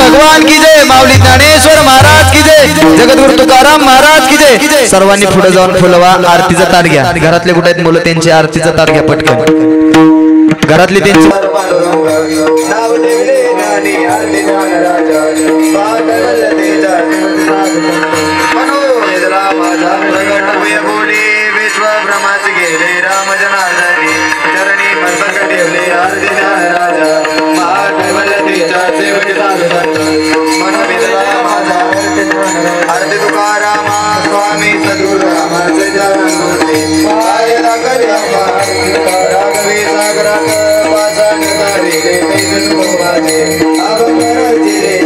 भगवान की जय, माऊली ज्ञानेश्वर महाराज की जय, जगद्गुरु तुकाराम महाराज की जय. सर्वांनी पुढे जाऊन फुलवा, आरतीचा ताट घ्या. घरातले कुठे आहेत मुलं त्यांची आरतीचा ताट घ्या पटकन. घरातली त्यांची विश्व ब्रह्माच गेले राम जनार्दनी चरणी मस्तक ठेवले आरती राजा महाकैवल्यतेच्या सेवेची साधू संत मन विदला माझा आरती तुकारामा स्वामी सद्गुरु रामाचे जय पाय राघव्या राघवी सागरात पाषाण तारिले कैसे तुकोबाचे अभंगराचे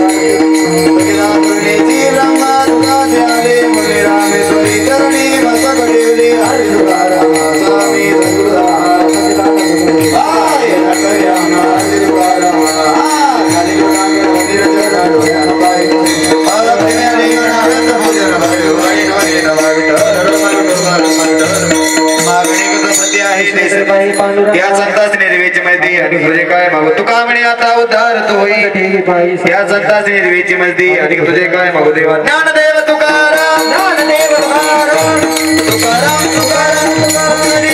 तुझ्या तुझी रंगा तुका ध्याने मुले रामेश्वरी चरणी मस्तक ठेवले हरी तुकारामा स्वामी सद्गुरु पाय राघव्या हरी तुकारामा खाली गुणांग मंदिर चरणा डोळ्यान पाय अरप्रेम्याने गणागत पूजन भरे वाई नवरे नवा विठ्ठल मागणी कसं आहे देश या संतास निर्वेची मजदी आणि तुझे काय मागू तुका म्हणे आता उद्धार तो होई या संतास निर्वेची मजदी आणि तुझे काय मागू देवा ज्ञानदेव तुकाराम तुकाराम तुकाराम तुकाराम